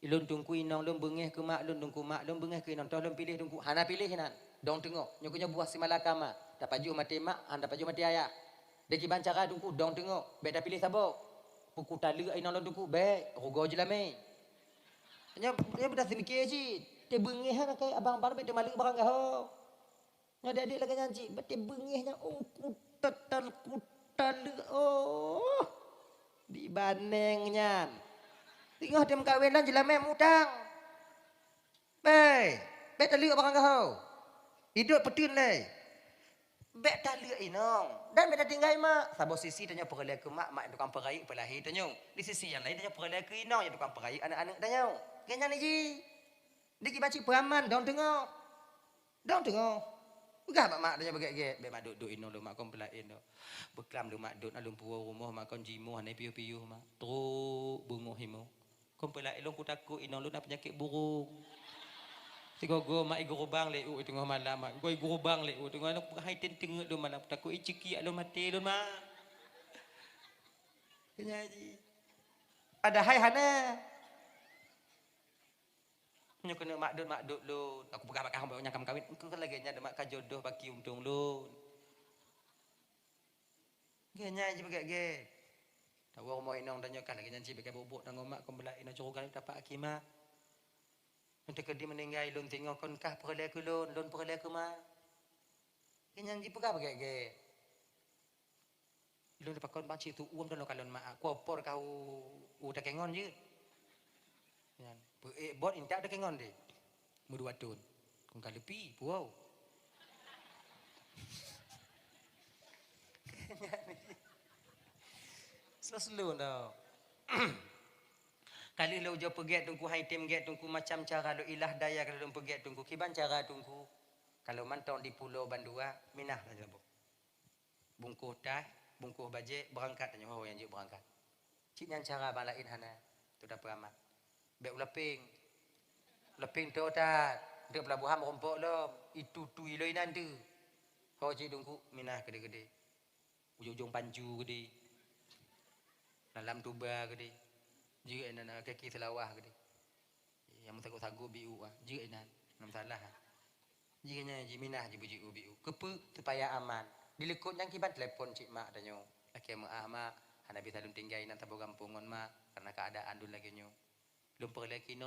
Ilun tungku inong lun bengeh ke mak lun tungku mak lun bengeh ke inong toh lun pilih tungku. Hana pilih hinan. Dong tengok. Nyokunya buah si malakama. Dapat ju mati mak, anda dapat ju mati ayah. Deki bancara tungku dong tengok. Beda pilih sabo. Puku tali inong lun tungku be. Rogo je lah me. Nya beda semikir je. Te bengeh kan kai abang baru beda malik barang gaho. Nya adik lagi nyanyi. Bete bengehnya kutal oh di banengnya tengok dia kawinan jelah mem udang be tali barang kau hidup petin le be tali inong dan beda tinggal mak sabo sisi tanya perele ke mak tukang perai pelahi tanya di sisi yang lain tanya perele ke inong yang tukang perai anak-anak tanya kenya ni ji diki baci peraman dong tengok Bukan mak dia bagak-gak, be mak duk ino lu mak kon pelain do. Beklam lu mak duk alun puau rumah mak kon jimu hanai piu-piu mak. Teruk bunguh himo. Kon pelain lu ku takut ino lu nak penyakit burung. Tigo go mak igu rubang le u tengah malam mak. Go igu rubang le u tengah nak hai tengok lu malam takut iciki lu mati lu mak. Kenyaji. Ada hai hana. Nyo kena makdut lu. Aku pegang mak kau nyakam kawin. Engkau kan lagi nya mak ka jodoh baki untung lu. Genya je bagak ge. Tahu mau inong tanya kan lagi nyanci bekai bobok nang mak kau belai ina curugan dapat akima. Nanti kedi meninggal lun tengok kon kah perle ke lun perle ke mak. Genya je pegang bagak ge. Lun dapat kon banci tu uam dan kalon mak. Aku opor kau udah kengon je. Yan. Bot intak ada kengon deh. Mudua tun. Kung kalepi, puau. Selalu dah. Kali lo jauh pergi tungku hai tim get tungku macam cara lo ilah daya kalau lo pergi tungku kiban cara tungku. Kalau mantau di Pulau Bandua, minah lah jabo. Bungkuh dah, bungkuh baje berangkat tanya yang juk berangkat. Cik yang cara balain hana tu dah peramat. Bek leping tu dah dia pelabuhan rompok lom itu tu iloi nanti kau cik dungku minah gede-gede ujung-ujung panju gede dalam tuba gede juga enak kaki selawah gede yang mentakut-takut biu juga enak nam salah jiganya ji minah ji buji biu kepe supaya aman dilekut yang kibat telepon cik mak danyo laki mak hana bisa dun tinggai nan tabo gampungon mak karena keadaan dun lagi nyo lumpur lagi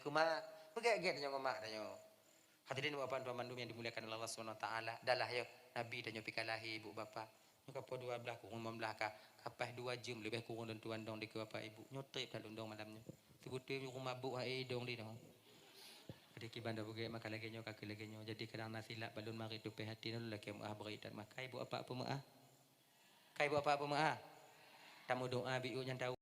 mak. Pergi-pergi tanya mak tanya. Hadirin bapak tuan mandum yang dimuliakan oleh Allah Subhanahu wa taala. Dalah yo nabi dan nyopi kalahi ibu bapa. Nyo kapo dua belah kurang membelah ka. Kapah 2 jam lebih kurang dan tuan dong di ke bapak ibu. Nyotip dalam dong malamnya. Sebutu rumah bu ai dong di dong. Sedikit banda buge maka lagi nyo kaki lagi nyo. Jadi kadang nasilap balun mari tu hati nol lagi maah beri dan makai ibu apa maah. Kai ibu apa maah. Tamu doa biu yang tahu